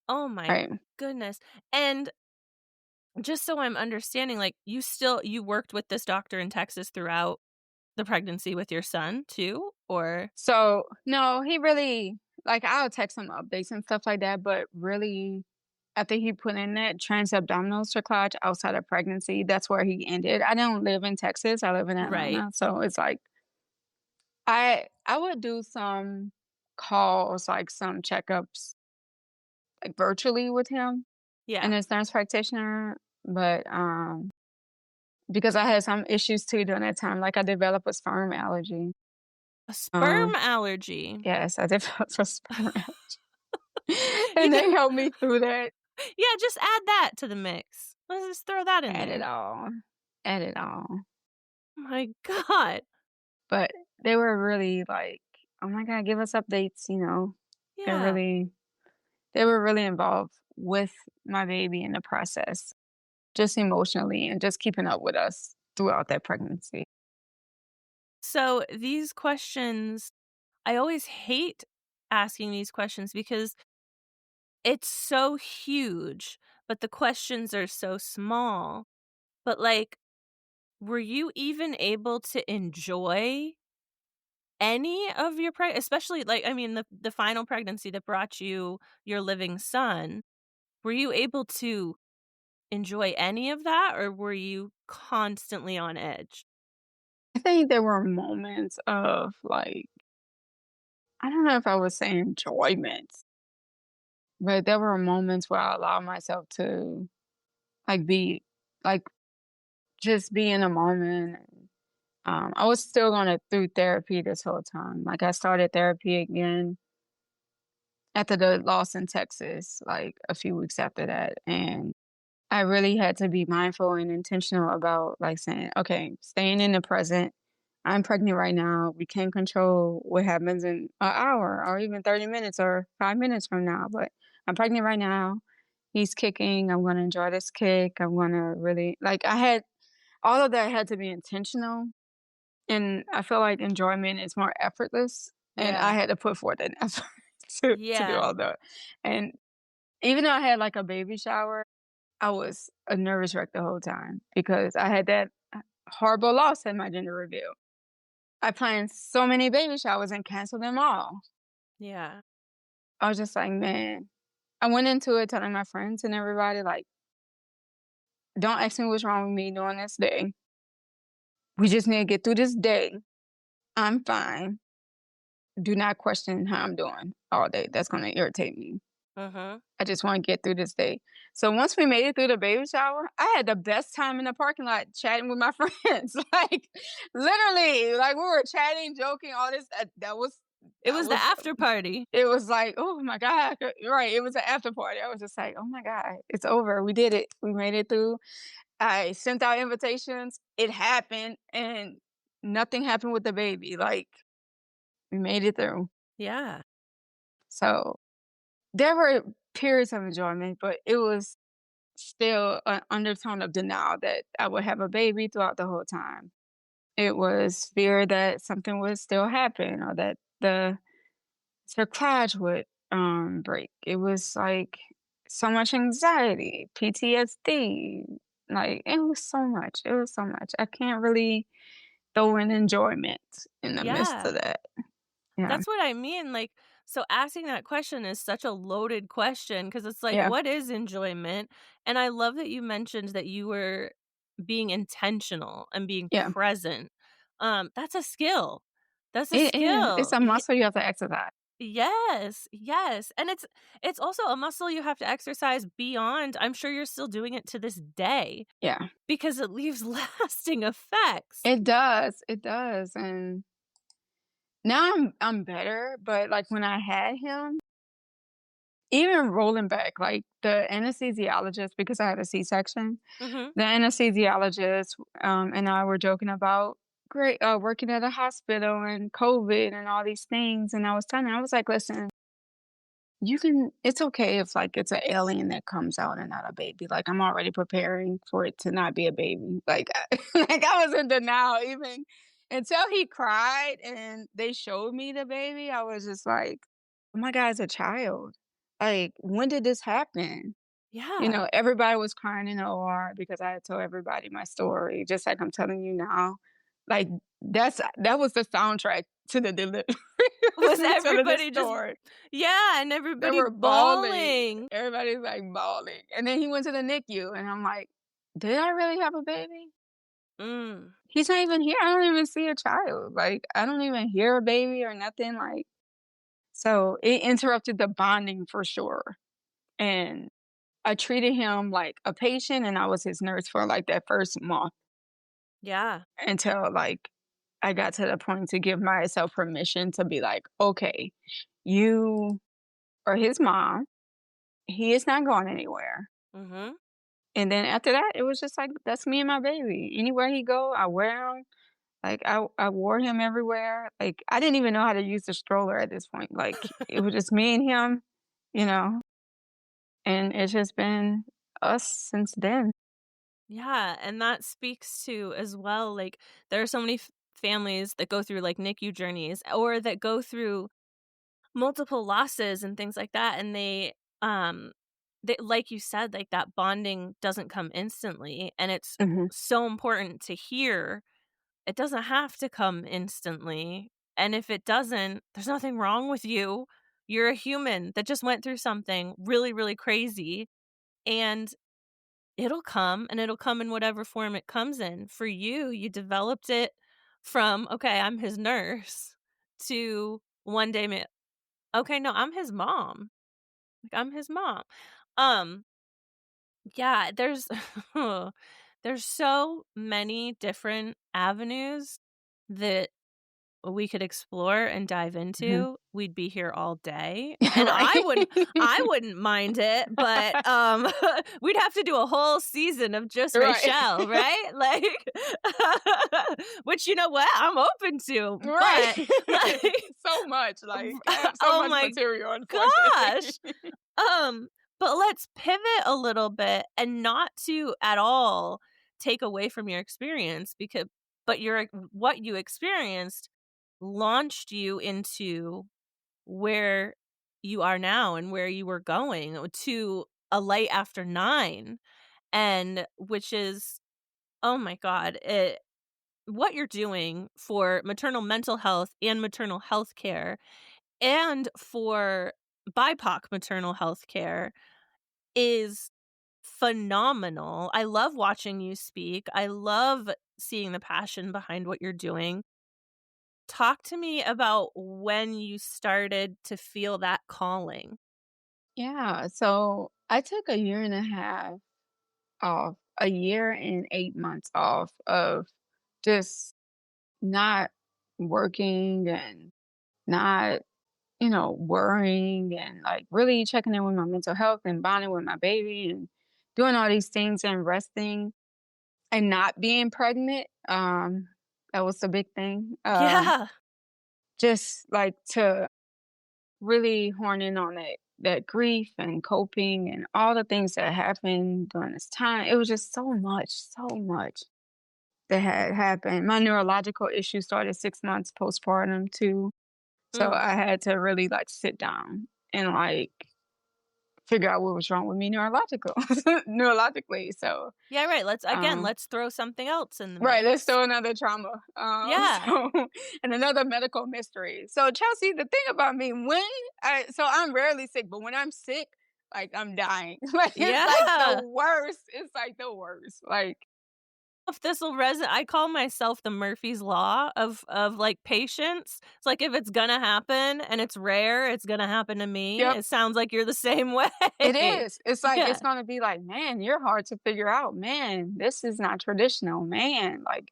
Oh my right. goodness. And just so I'm understanding, like, you worked with this doctor in Texas throughout the pregnancy with your son too? Or So, no, he really, like, I'll text him updates and stuff like that, but really, after he put in that transabdominal cerclage outside of pregnancy, that's where he ended. I don't live in Texas, I live in right. Atlanta, so it's like I would do some calls, like, some checkups, like, virtually with him and Yeah. his nurse practitioner, but, because I had some issues too during that time, like, I developed a sperm allergy. A sperm Um, allergy. yes, I developed a sperm You and can they helped me through that. yeah, just add that to the mix. Let's just throw that in At it there. all. At it all. My god. But they were really like, "Oh my god, give us updates." They're Yeah. really they were really involved with my baby in the process, just emotionally and just keeping up with us throughout that pregnancy. So these questions, I always hate asking these questions because it's so huge, but the questions are so small. But, like, were you even able to enjoy any of your especially, like, I mean, the final pregnancy that brought you your living son, were you able to enjoy any of that, or were you constantly on edge? I think there were moments of, like, I don't know if I would say enjoyment, but there were moments where I allowed myself to, like, like, just be in a moment. I was still going through therapy this whole time. Like, I started therapy again after the loss in Texas, like a few weeks after that. And I really had to be mindful and intentional about, like, saying, okay, staying in the present. I'm pregnant right now. We can't control what happens in an hour or even 30 minutes or 5 minutes from now, but I'm pregnant right now. He's kicking. I'm going to enjoy this kick. I'm going to really, like, all of that had to be intentional. And I feel like enjoyment is more effortless. And I Yeah. had to put forth an effort to do Yeah. all that. And even though I had like a baby shower, I was a nervous wreck the whole time because I had that horrible loss at my gender reveal. I planned so many baby showers and canceled them all. Yeah. I was just like, man, I went into it telling my friends and everybody, like, don't ask me what's wrong with me during this day. We just need to get through this day. I'm fine. Do not question how I'm doing all day. That's going to irritate me. Mhm. I just want to get through this day. So once we made it through the baby shower, I had the best time in the parking lot chatting with my friends. Like, literally, like, we were chatting, joking, all this. That was It I was the was after party. it was like, "Oh my god." Right, it was an after party. I was just like, "Oh my god, it's over. We did it. We made it through." I sent out invitations. It happened, and nothing happened with the baby. Like, we made it through. Yeah. So, there were periods of enjoyment, but it was still an undertone of denial that I would have a baby throughout the whole time. It was fear that something would still happen or that the cerclage would, break. It was, like, so much anxiety, PTSD, like, it was so much. It was so much. I can't really throw in enjoyment in the midst Yeah. of that. Yeah. That's what I mean, like, so asking that question is such a loaded question because it's like, Yeah. what is enjoyment? And I love that you mentioned that you were being intentional and being Yeah. present. That's a skill. That's a It is. It's skill. a muscle you have to exercise. Yes, yes, and it's also a muscle you have to exercise beyond. I'm sure you're still doing it to this day Yeah. because it leaves lasting effects. It does, and now I'm better, but, like, when I had him, even rolling back, like, the anesthesiologist because I had a C-section, Mhm. the anesthesiologist, and I were joking about great working at a hospital and COVID and all these things, and I was telling her, I was like, "Listen, you can it's okay if, like, it's an alien that comes out and not a baby, like, I'm already preparing for it to not be a baby." Like, like, I was in denial even until he cried and they showed me the baby, I was just like, "Oh my god, it's a child. Like, when did this happen?" You Yeah. know, everybody was crying in the OR because I had told everybody my story, just like I'm telling you now. Like, that was the soundtrack to the delivery was Was me telling this everybody just story. yeah, and They everybody were bawling. bawling. Everybody's, like, bawling, and then he went to the NICU, and I'm like, "Did I really have a baby? Mm, He's not even here. I don't even see a child. Like, I don't even hear a baby or nothing, like." So, it interrupted the bonding for sure, and I treated him like a patient, and I was his nurse for, like, that first month yeah. until, like, I got to the point to give myself permission to be like, "Okay, you are his mom. He is not going anywhere." Mhm. And then after that, it was just like, that's me and my baby. Anywhere he go, I wear him. Like, I wore him everywhere. Like, I didn't even know how to use the stroller at this point. Like, it was just me and him, you know, and it's just been us since then. Yeah, and that speaks to as well, like, there are so many families that go through, like, NICU journeys or that go through multiple losses and things like that, and um, they like you said, like, that bonding doesn't come instantly, and it's Mhm. so important to hear it doesn't have to come instantly, and if it doesn't, there's nothing wrong with you. You're a human that just went through something really, really crazy, and it'll come, and it'll come in whatever form it comes in. For you, you developed it from, "Okay, I'm his nurse," to one day, "Okay, no, I'm his mom. Like, I'm his mom." Um, yeah, there's so many different avenues that we could explore and dive Mhm. into. We'd be here all day, and Right. I wouldn't mind it, but, we'd have to do a whole season of just Right. Rachell, right? Like, which, you know what? I'm open to, Right. but, like, So much, like, I have so oh much my material, unfortunately. gosh! Um, but let's pivot a little bit and not to at all take away from your experience because but your what you experienced launched you into where you are now and where you were going to a light after 9 and which is oh my god, what you're doing for maternal mental health and maternal health care and for BIPOC maternal health care is phenomenal. I love watching you speak. I love seeing the passion behind what you're doing. Talk to me about when you started to feel that calling. Yeah, so I took a year and a half off, a year and 8 months off of just not working and not worrying and like really checking in with my mental health and bonding with my baby and doing all these things and resting and not being pregnant. That was the big thing. Yeah. Just like to really horn in on that grief and coping and all the things that happened during this time. It was just so much that had happened. My neurological issue started 6 months postpartum too. So Mm. I had to really like sit down and like figure out what was wrong with me neurologically. So Yeah, right, um let's throw something else in the right, let's mix. throw another trauma. Yeah. So and another medical mystery. So Chelsea, the thing about me, I'm rarely sick, but when I'm sick, like I'm dying. Like it's like the Yeah. worst. It's like the worst. Like, If this'll resonate, I call myself the Murphy's Law of, like, patience. It's like, if it's gonna happen and it's rare, it's gonna happen to me. yep, It sounds like you're the same way. it is. It's like Yeah. it's gonna be like, man, you're hard to figure out. Man, this is not traditional. Man, like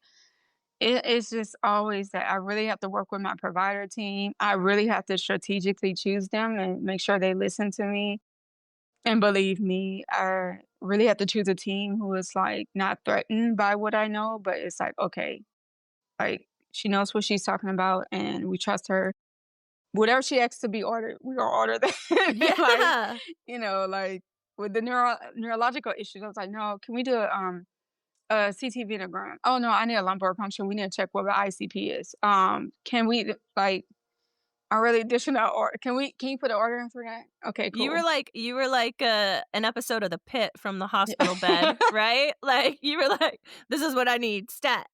it's just always that I really have to work with my provider team. I really have to strategically choose them and make sure they listen to me and believe me. I really have to choose a team who is like not threatened by what I know, but it's like, okay, like she knows what she's talking about and we trust her. Whatever she asks to be ordered, we gonna order that. Like, Yeah. like with the neurological issues, I was like, no, can we do a CT venogram? Oh no, I need a lumbar puncture. We need to check what the ICP is. Can we like I'm really dishing out order. Can you put an order in for that? Okay, cool. You were like, an episode of The Pit from the hospital bed, right? Like, you were like, "This is what I need, stat."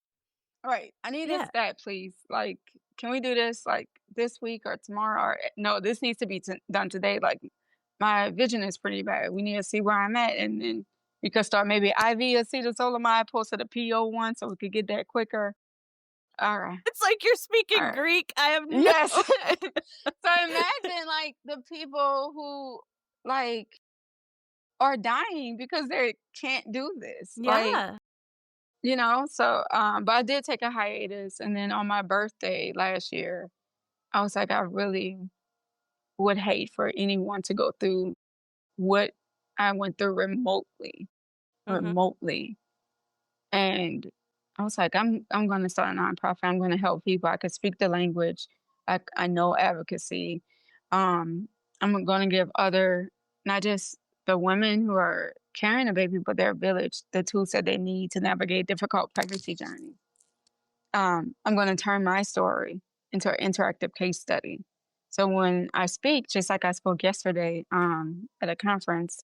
Right. I need this Yeah. stat, please. Like, can we do this like this week or tomorrow? Or no, this needs to be done today. Like, my vision is pretty bad. We need to see where I'm at, and then we could start maybe IV acetazolamide, post to the PO one, so we could get that quicker. All right. It's like you're All speaking right. Greek, I have no Yes. So imagine like the people who like are dying because they can't do this. Like, Yeah. so but I did take a hiatus and then on my birthday last year, I was like, I really would hate for anyone to go through what I went through remotely. Mhm. Remotely. And I was like, I'm gonna start a nonprofit. I'm gonna help people. I could speak the language. I know advocacy. Um, I'm gonna give other not just the women who are carrying a baby, but their village, the tools that they need to navigate difficult pregnancy journeys. I'm going to turn my story into an interactive case study. So when I speak, just like I spoke yesterday at a conference,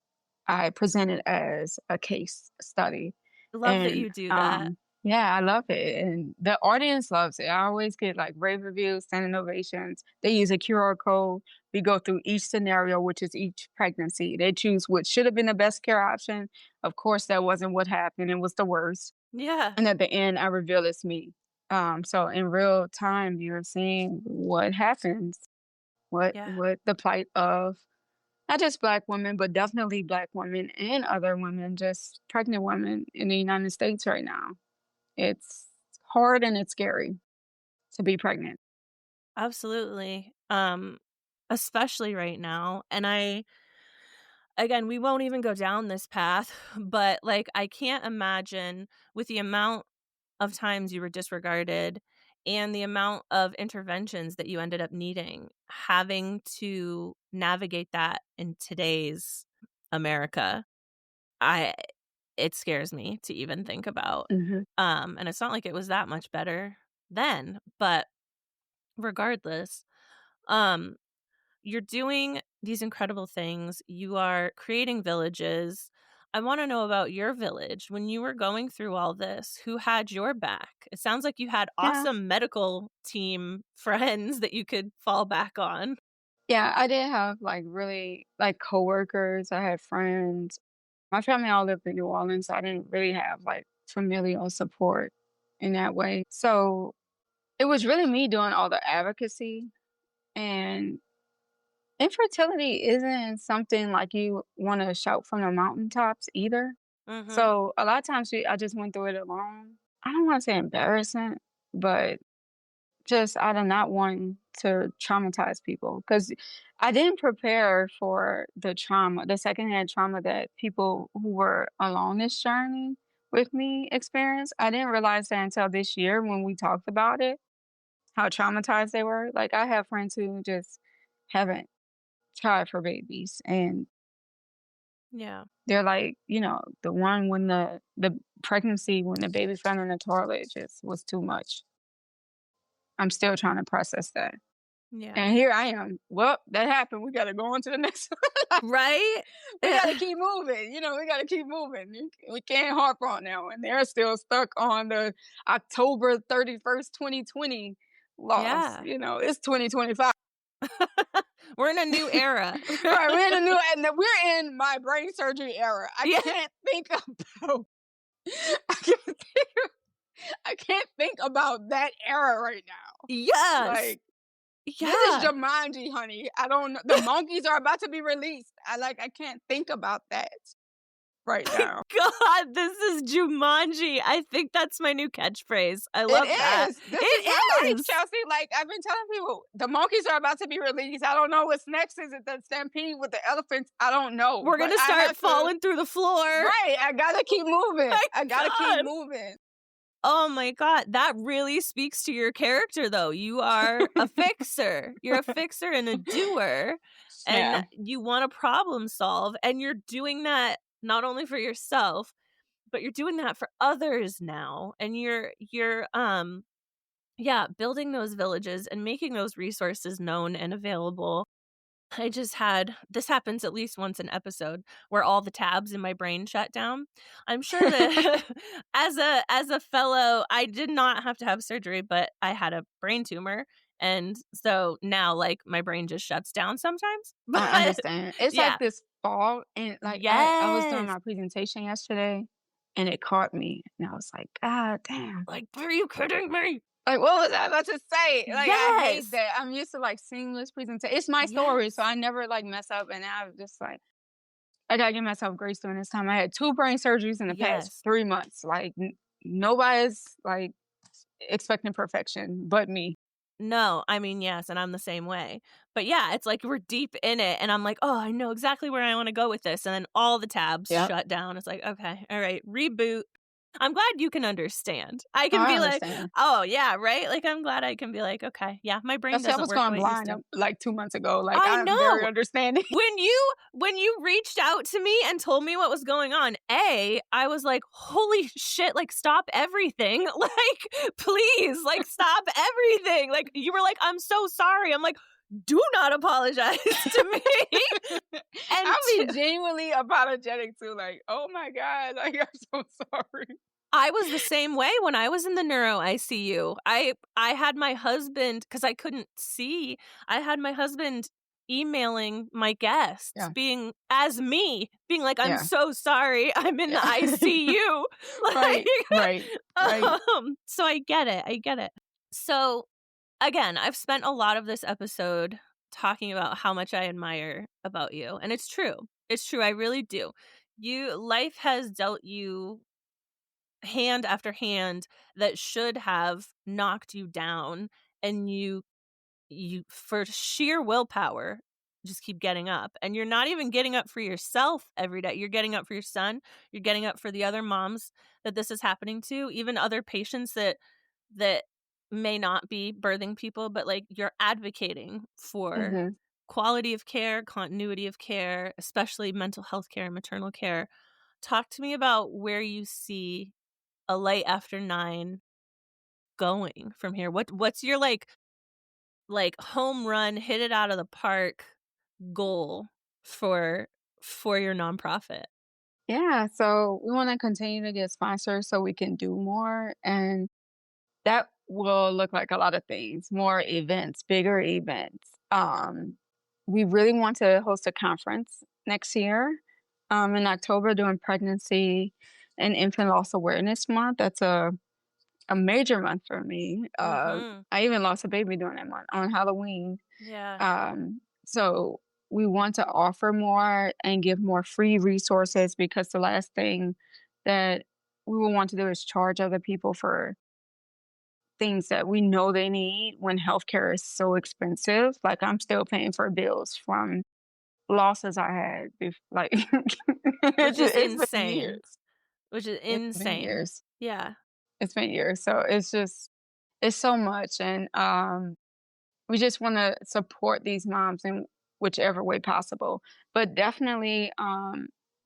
I presented as a case study. Love that And you do that. yeah, I love it. And the audience loves it. I always get like rave reviews, standing ovations. They use a QR code. We go through each scenario, which is each pregnancy. They choose what should have been the best care option. Of course, that wasn't what happened. It was the worst. Yeah. And at the end, I reveal it's me. So in real time, you're seeing what happens, Yeah. what the plight of not just Black women, but definitely Black women and other women, just pregnant women in the United States right now. It's hard and it's scary to be pregnant. Absolutely. Especially right now, and I again, we won't even go down this path, but, like, I can't imagine with the amount of times you were disregarded and the amount of interventions that you ended up needing, having to navigate that in today's America. I It scares me to even think about. Mhm. And it's not like it was that much better then, but regardless, um, you're doing these incredible things. You are creating villages. I want to know about your village. When you were going through all this, who had your back? It sounds like you had Yeah. awesome medical team friends that you could fall back on. Yeah, I did have like really like coworkers. I had friends. My family all lived in New Orleans, so I didn't really have like familial support in that way. So it was really me doing all the advocacy, and infertility isn't something like you wanna shout from the mountaintops either. Mhm. So, a lot of times I just went through it alone. I don't wanna say embarrassing, but just out of not wanting to traumatize people, because I didn't prepare for the trauma, the secondhand trauma that people who were along this journey with me experienced. I didn't realize that until this year when we talked about it, how traumatized they were. Like, I have friends who just haven't tried for babies, and Yeah. they're like, the one when the pregnancy when the baby fell in the toilet just was too much. I'm still trying to process that. Yeah. And here I am. Well, that happened. We gotta go on to the next one. Right? We gotta Eh, keep moving. We gotta keep moving. We can't harp on that one. They're still stuck on the October 31st, 2020 loss. yeah. It's 2025. We're in a new era. Right. We're in a new and we're in my brain surgery era. I Yeah. can't think about I can't think, I can't think about that era right now. Yes. Like, this is Yeah. Jumanji, honey. I don't know. The monkeys are about to be released. I can't think about that right now. God, this is Jumanji. I think that's my new catchphrase. I It love that. is. This is It your life, is. Chelsea. Like, I've been telling people, the monkeys are about to be released. I don't know what's next. Is it the stampede with the elephants? I don't know. We're But gonna I start have to. falling through the floor. Right. I gotta keep moving. My I gotta keep God. moving. Oh my God. That really speaks to your character, though. You are a fixer. You're a fixer and a doer, and Yeah. you want to problem solve. And you're doing that not only for yourself, but you're doing that for others now. And yeah, building those villages and making those resources known and available. I just had this happens at least once an episode where all the tabs in my brain shut down. I'm sure that as a fellow, I did not have to have surgery, but I had a brain tumor. And so now like my brain just shuts down sometimes. I But understand. It's like yeah. this fog, and like I was doing Yes. my presentation yesterday, and it caught me, and I was like, God damn. Like, are you kidding me? Like, what was I about to say? Like, I hate Yes. that. I'm used to like seamless presentation. It's my story, so Yes. I never like mess up. And I'm just like, I gotta give myself grace during this time. I had two brain surgeries in the past Yes. 3 months. Like, nobody's like expecting perfection but me. No, I mean, yes, and I'm the same way. But yeah, it's like we're deep in it and I'm like, "Oh, I know exactly where I wanna go with this." And then all the tabs Yep, shut down. It's like, "Okay, all right, reboot." I'm glad you can understand. I can I be like, understand. "Oh, yeah, right?" Like, I'm glad I can be like, "Okay, yeah, my brain That's I doesn't was work the going way it used blind to." like 2 months ago. Like, I I'm very know. understanding. When you reached out to me and told me what was going on, I was like, "Holy shit, like, stop everything." Like, "Please, like, stop everything." Like, you were like, "I'm so sorry." I'm like, "Do not apologize to me." And I'll be genuinely apologetic too. Like, oh my God, like I'm so sorry. I was the same way when I was in the neuro ICU. I had my husband because I couldn't see, I had my husband emailing my guests Yeah, being like, "I'm yeah, so sorry, I'm in the yeah. ICU." Right, Like, right, right. so I get it. So, again, I've spent a lot of this episode talking about how much I admire about you, and it's true. It's true, I really do. Life has dealt you hand after hand that should have knocked you down, and you for sheer willpower just keep getting up, and you're not even getting up for yourself every day. You're getting up for your son, you're getting up for the other moms that this is happening to, even other patients that may not be birthing people, but like you're advocating for Mhm. quality of care, continuity of care, especially mental health care and maternal care. Talk to me about where you see a light after 9 going from here? What's your, home run, hit it out of the park goal for your nonprofit? Yeah, so we want to continue to get sponsors so we can do more, and that will look like a lot of things, more events, bigger events. We really want to host a conference next year, in October during Pregnancy and Infant Loss Awareness Month. That's a major month for me. Mhm. I even lost a baby during that month on Halloween. Yeah. So we want to offer more and give more free resources, because the last thing that we will want to do is charge other people for things that we know they need when healthcare is so expensive. Like, I'm still paying for bills from losses I had like, which is it's been insane, years. which is It's been insane. years. Yeah. It's been years, so it's so much, and, we just wanna support these moms in whichever way possible, but definitely,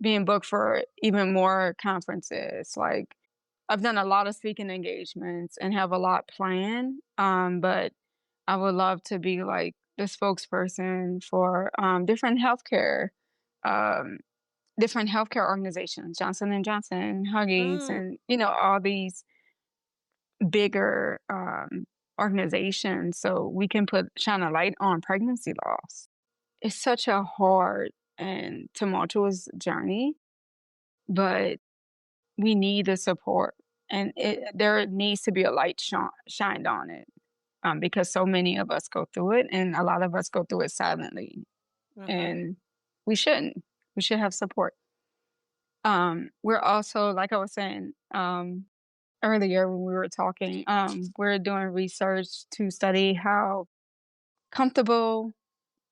being booked for even more conferences, like, I've done a lot of speaking engagements and have a lot planned, but I would love to be, like, the spokesperson for, um, different healthcare organizations, Johnson& and Johnson, Huggies, Mm, and, all these bigger, organizations so we can shine a light on pregnancy loss. It's such a hard and tumultuous journey, but we need the support, and there needs to be a light shined on it, because so many of us go through it, and a lot of us go through it silently, uh-huh. and we shouldn't. We should have support. We're also, like I was saying, earlier when we were talking, we're doing research to study how comfortable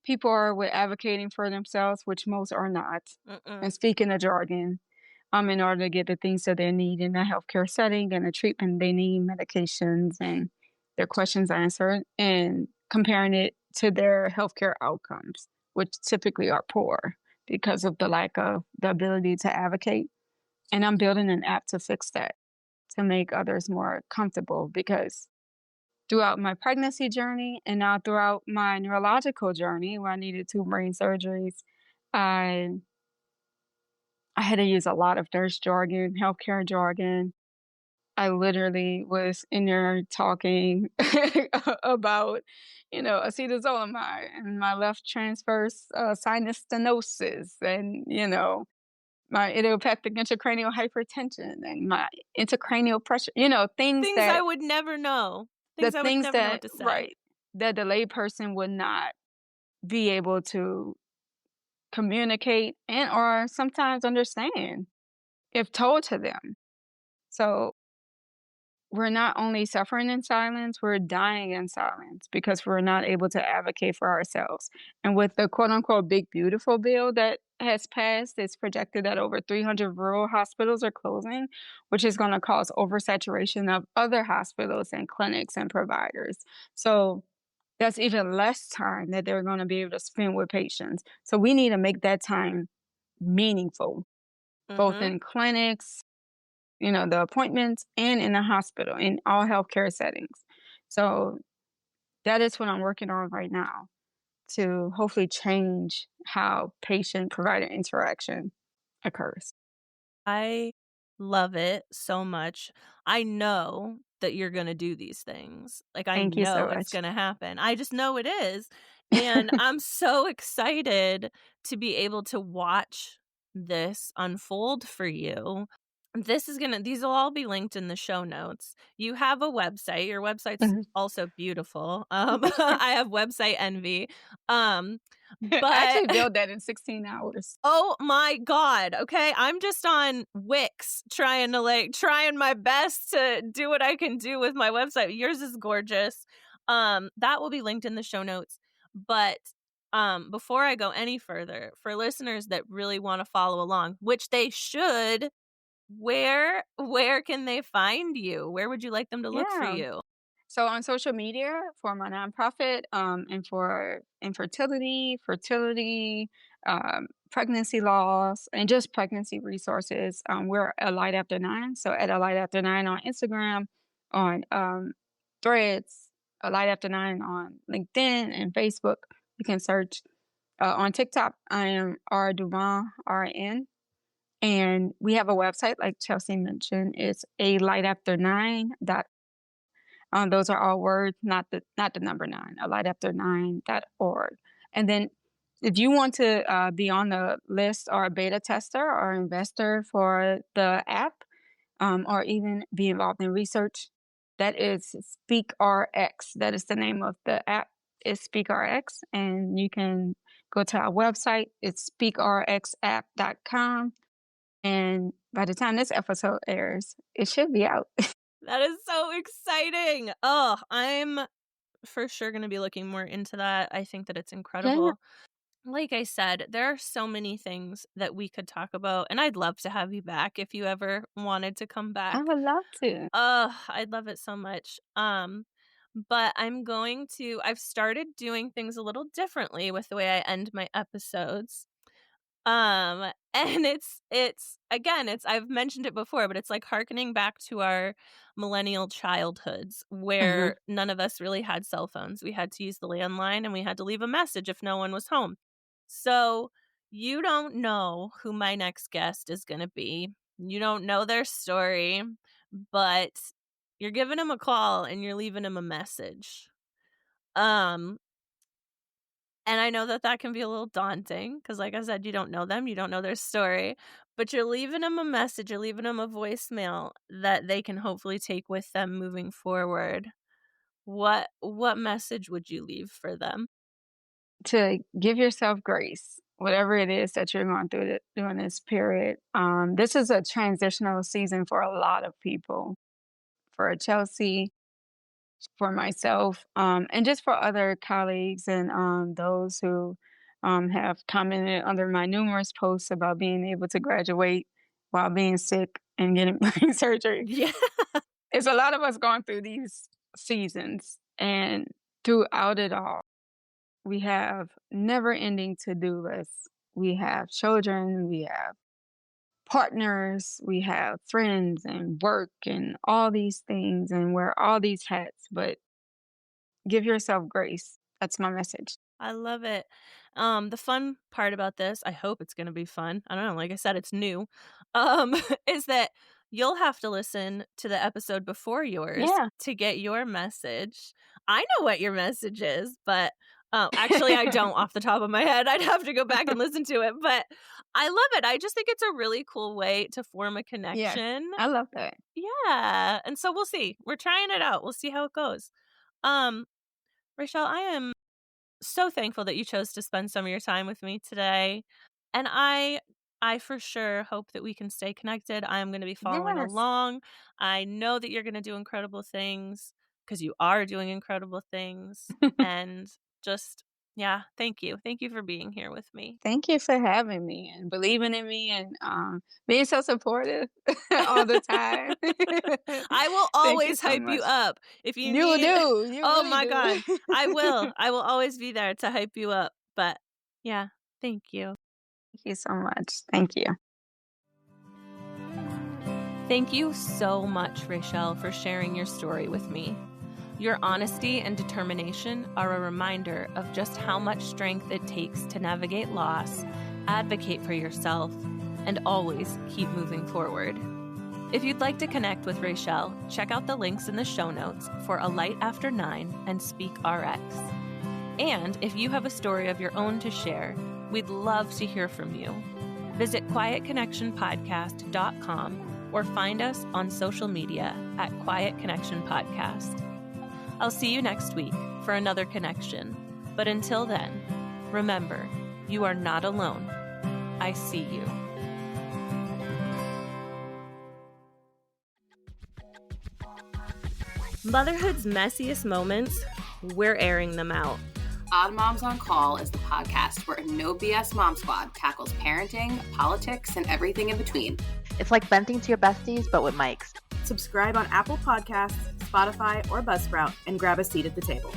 people are with advocating for themselves, which most are not, Mm-mm. and speaking the jargon, in order to get the things that they need in a healthcare setting and the treatment they need, medications, and their questions answered, and comparing it to their healthcare outcomes, which typically are poor because of the lack of the ability to advocate. And I'm building an app to fix that, to make others more comfortable because throughout my pregnancy journey and now throughout my neurological journey where I needed 2 brain surgeries, I I had to use a lot of nurse jargon, healthcare jargon. I literally was in there talking about, acetazolamide and my left transverse sinus stenosis and, my idiopathic intracranial hypertension and my intracranial pressure, things Things I that would never know. the Things I would things never know what that to say. right, that the layperson would not be able to communicate and or sometimes understand if told to them. So we're not only suffering in silence, we're dying in silence because we're not able to advocate for ourselves. And with the quote unquote big beautiful bill that has passed, it's projected that over 300 rural hospitals are closing, which is going to cause oversaturation of other hospitals and clinics and providers. So that's even less time that they're going to be able to spend with patients. So we need to make that time meaningful, both Mhm. in clinics, the appointments and in the hospital, in all healthcare settings. So that is what I'm working on right now to hopefully change how patient provider interaction occurs. I love it so much. I know that you're gonna do these things. Like, I Thank you so know it's much. gonna happen. I just know it is, and I'm so excited to be able to watch this unfold for you. These will all be linked in the show notes. You have a website. Your website's Mhm. also beautiful. I have website envy. Um, I but actually built that in 16 hours. oh my god, okay? I'm just on Wix trying my best to do what I can do with my website. Yours is gorgeous. That will be linked in the show notes. But, before I go any further, for listeners that really wanna follow along, which they should, where can they find you? Where would you like them to look for Yeah. you? So on social media for my nonprofit, and for infertility, fertility, pregnancy loss, and just pregnancy resources, we're a light after nine. So at a light after nine on Instagram, on Threads, a light after nine on LinkedIn and Facebook. You can search on TikTok. I am R Dumas RN. And we have a website, like Chelsea mentioned. It's a light after nine. Those are all words, not the number nine, a light after nine.org. And then if you want to be on the list or a beta tester or investor for the app, or even be involved in research, that is SpeakRx. That is the name of the app. It's SpeakRx. And you can go to our website. It's speakrxapp.com. And by the time this episode airs, it should be out. That is so exciting. Oh, I'm for sure going to be looking more into that. I think that it's Yeah, incredible. Like I said, there are so many things that we could talk about, and I'd love to have you back if you ever wanted to come I back. would love to. I'd love it so much. But I've started doing things a little differently with the way I end my episodes. And it's again, I've mentioned it before, but it's like hearkening back to our millennial childhoods Mhm. where none of us really had cell phones. We had to use the landline and we had to leave a message if no one was home. So, you don't know who my next guest is gonna be. You don't know their story, but you're giving them a call and you're leaving them a message. Um, and I know that that can be a little daunting because, like I said, you don't know them, you don't know their story, but you're leaving them a message, you're leaving them a voicemail that they can hopefully take with them moving forward. What message would you leave for them? To give yourself grace, whatever it is that you're going through during this period. This is a transitional season for a lot of people. For Chelsea, for myself, and just for other colleagues and those who have commented under my numerous posts about being able to graduate while being sick and getting surgery. Yeah. It's a lot of us going through these seasons, and throughout it all, we have never ending to do lists. We have children, we have partners, we have friends and work and all these things and wear all these hats, but give yourself grace. That's my message. I love it. The fun part about this, I hope it's gonna be fun. I don't know, like I said, it's new. Um, is that you'll have to listen to the episode before yours Yeah. to get your message. I know what your message is, but actually I don't off the top of my head. I'd have to go back and listen to it, but I love it. I just think it's a really cool way to form a Yes. connection. I love that. Yeah. And so we'll see. We're trying it out. We'll see how it goes. Um, Rachel, I am so thankful that you chose to spend some of your time with me today. And I for sure hope that we can stay connected. I am going to be following Yes. along. I know that you're going to do incredible things because you are doing incredible things and just yeah, thank you. Thank you for being here with me. Thank you for having me and believing in me and being so supportive all the time. I will Thank you always so hype you much. up. If you You need do. You Oh really my god. do. I will. I will always be there to hype you up. But yeah, thank you. Thank you so much. Thank you. Thank you so much, Rachell, for sharing your story with me. Your honesty and determination are a reminder of just how much strength it takes to navigate loss, advocate for yourself, and always keep moving forward. If you'd like to connect with Rachell, check out the links in the show notes for A Light After 9 and Speak RX. And if you have a story of your own to share, we'd love to hear from you. Visit quietconnectionpodcast.com or find us on social media at Quiet Connection Podcast. I'll see you next week for another connection. But until then, remember, you are not alone. I see you. Motherhood's messiest moments, we're airing them out. Odd Moms on Call is the podcast where a no BS mom squad tackles parenting, politics, and everything in between. It's like venting to your besties, but with mics. Subscribe on Apple Podcasts, Spotify, or Buzzsprout and grab a seat at the table.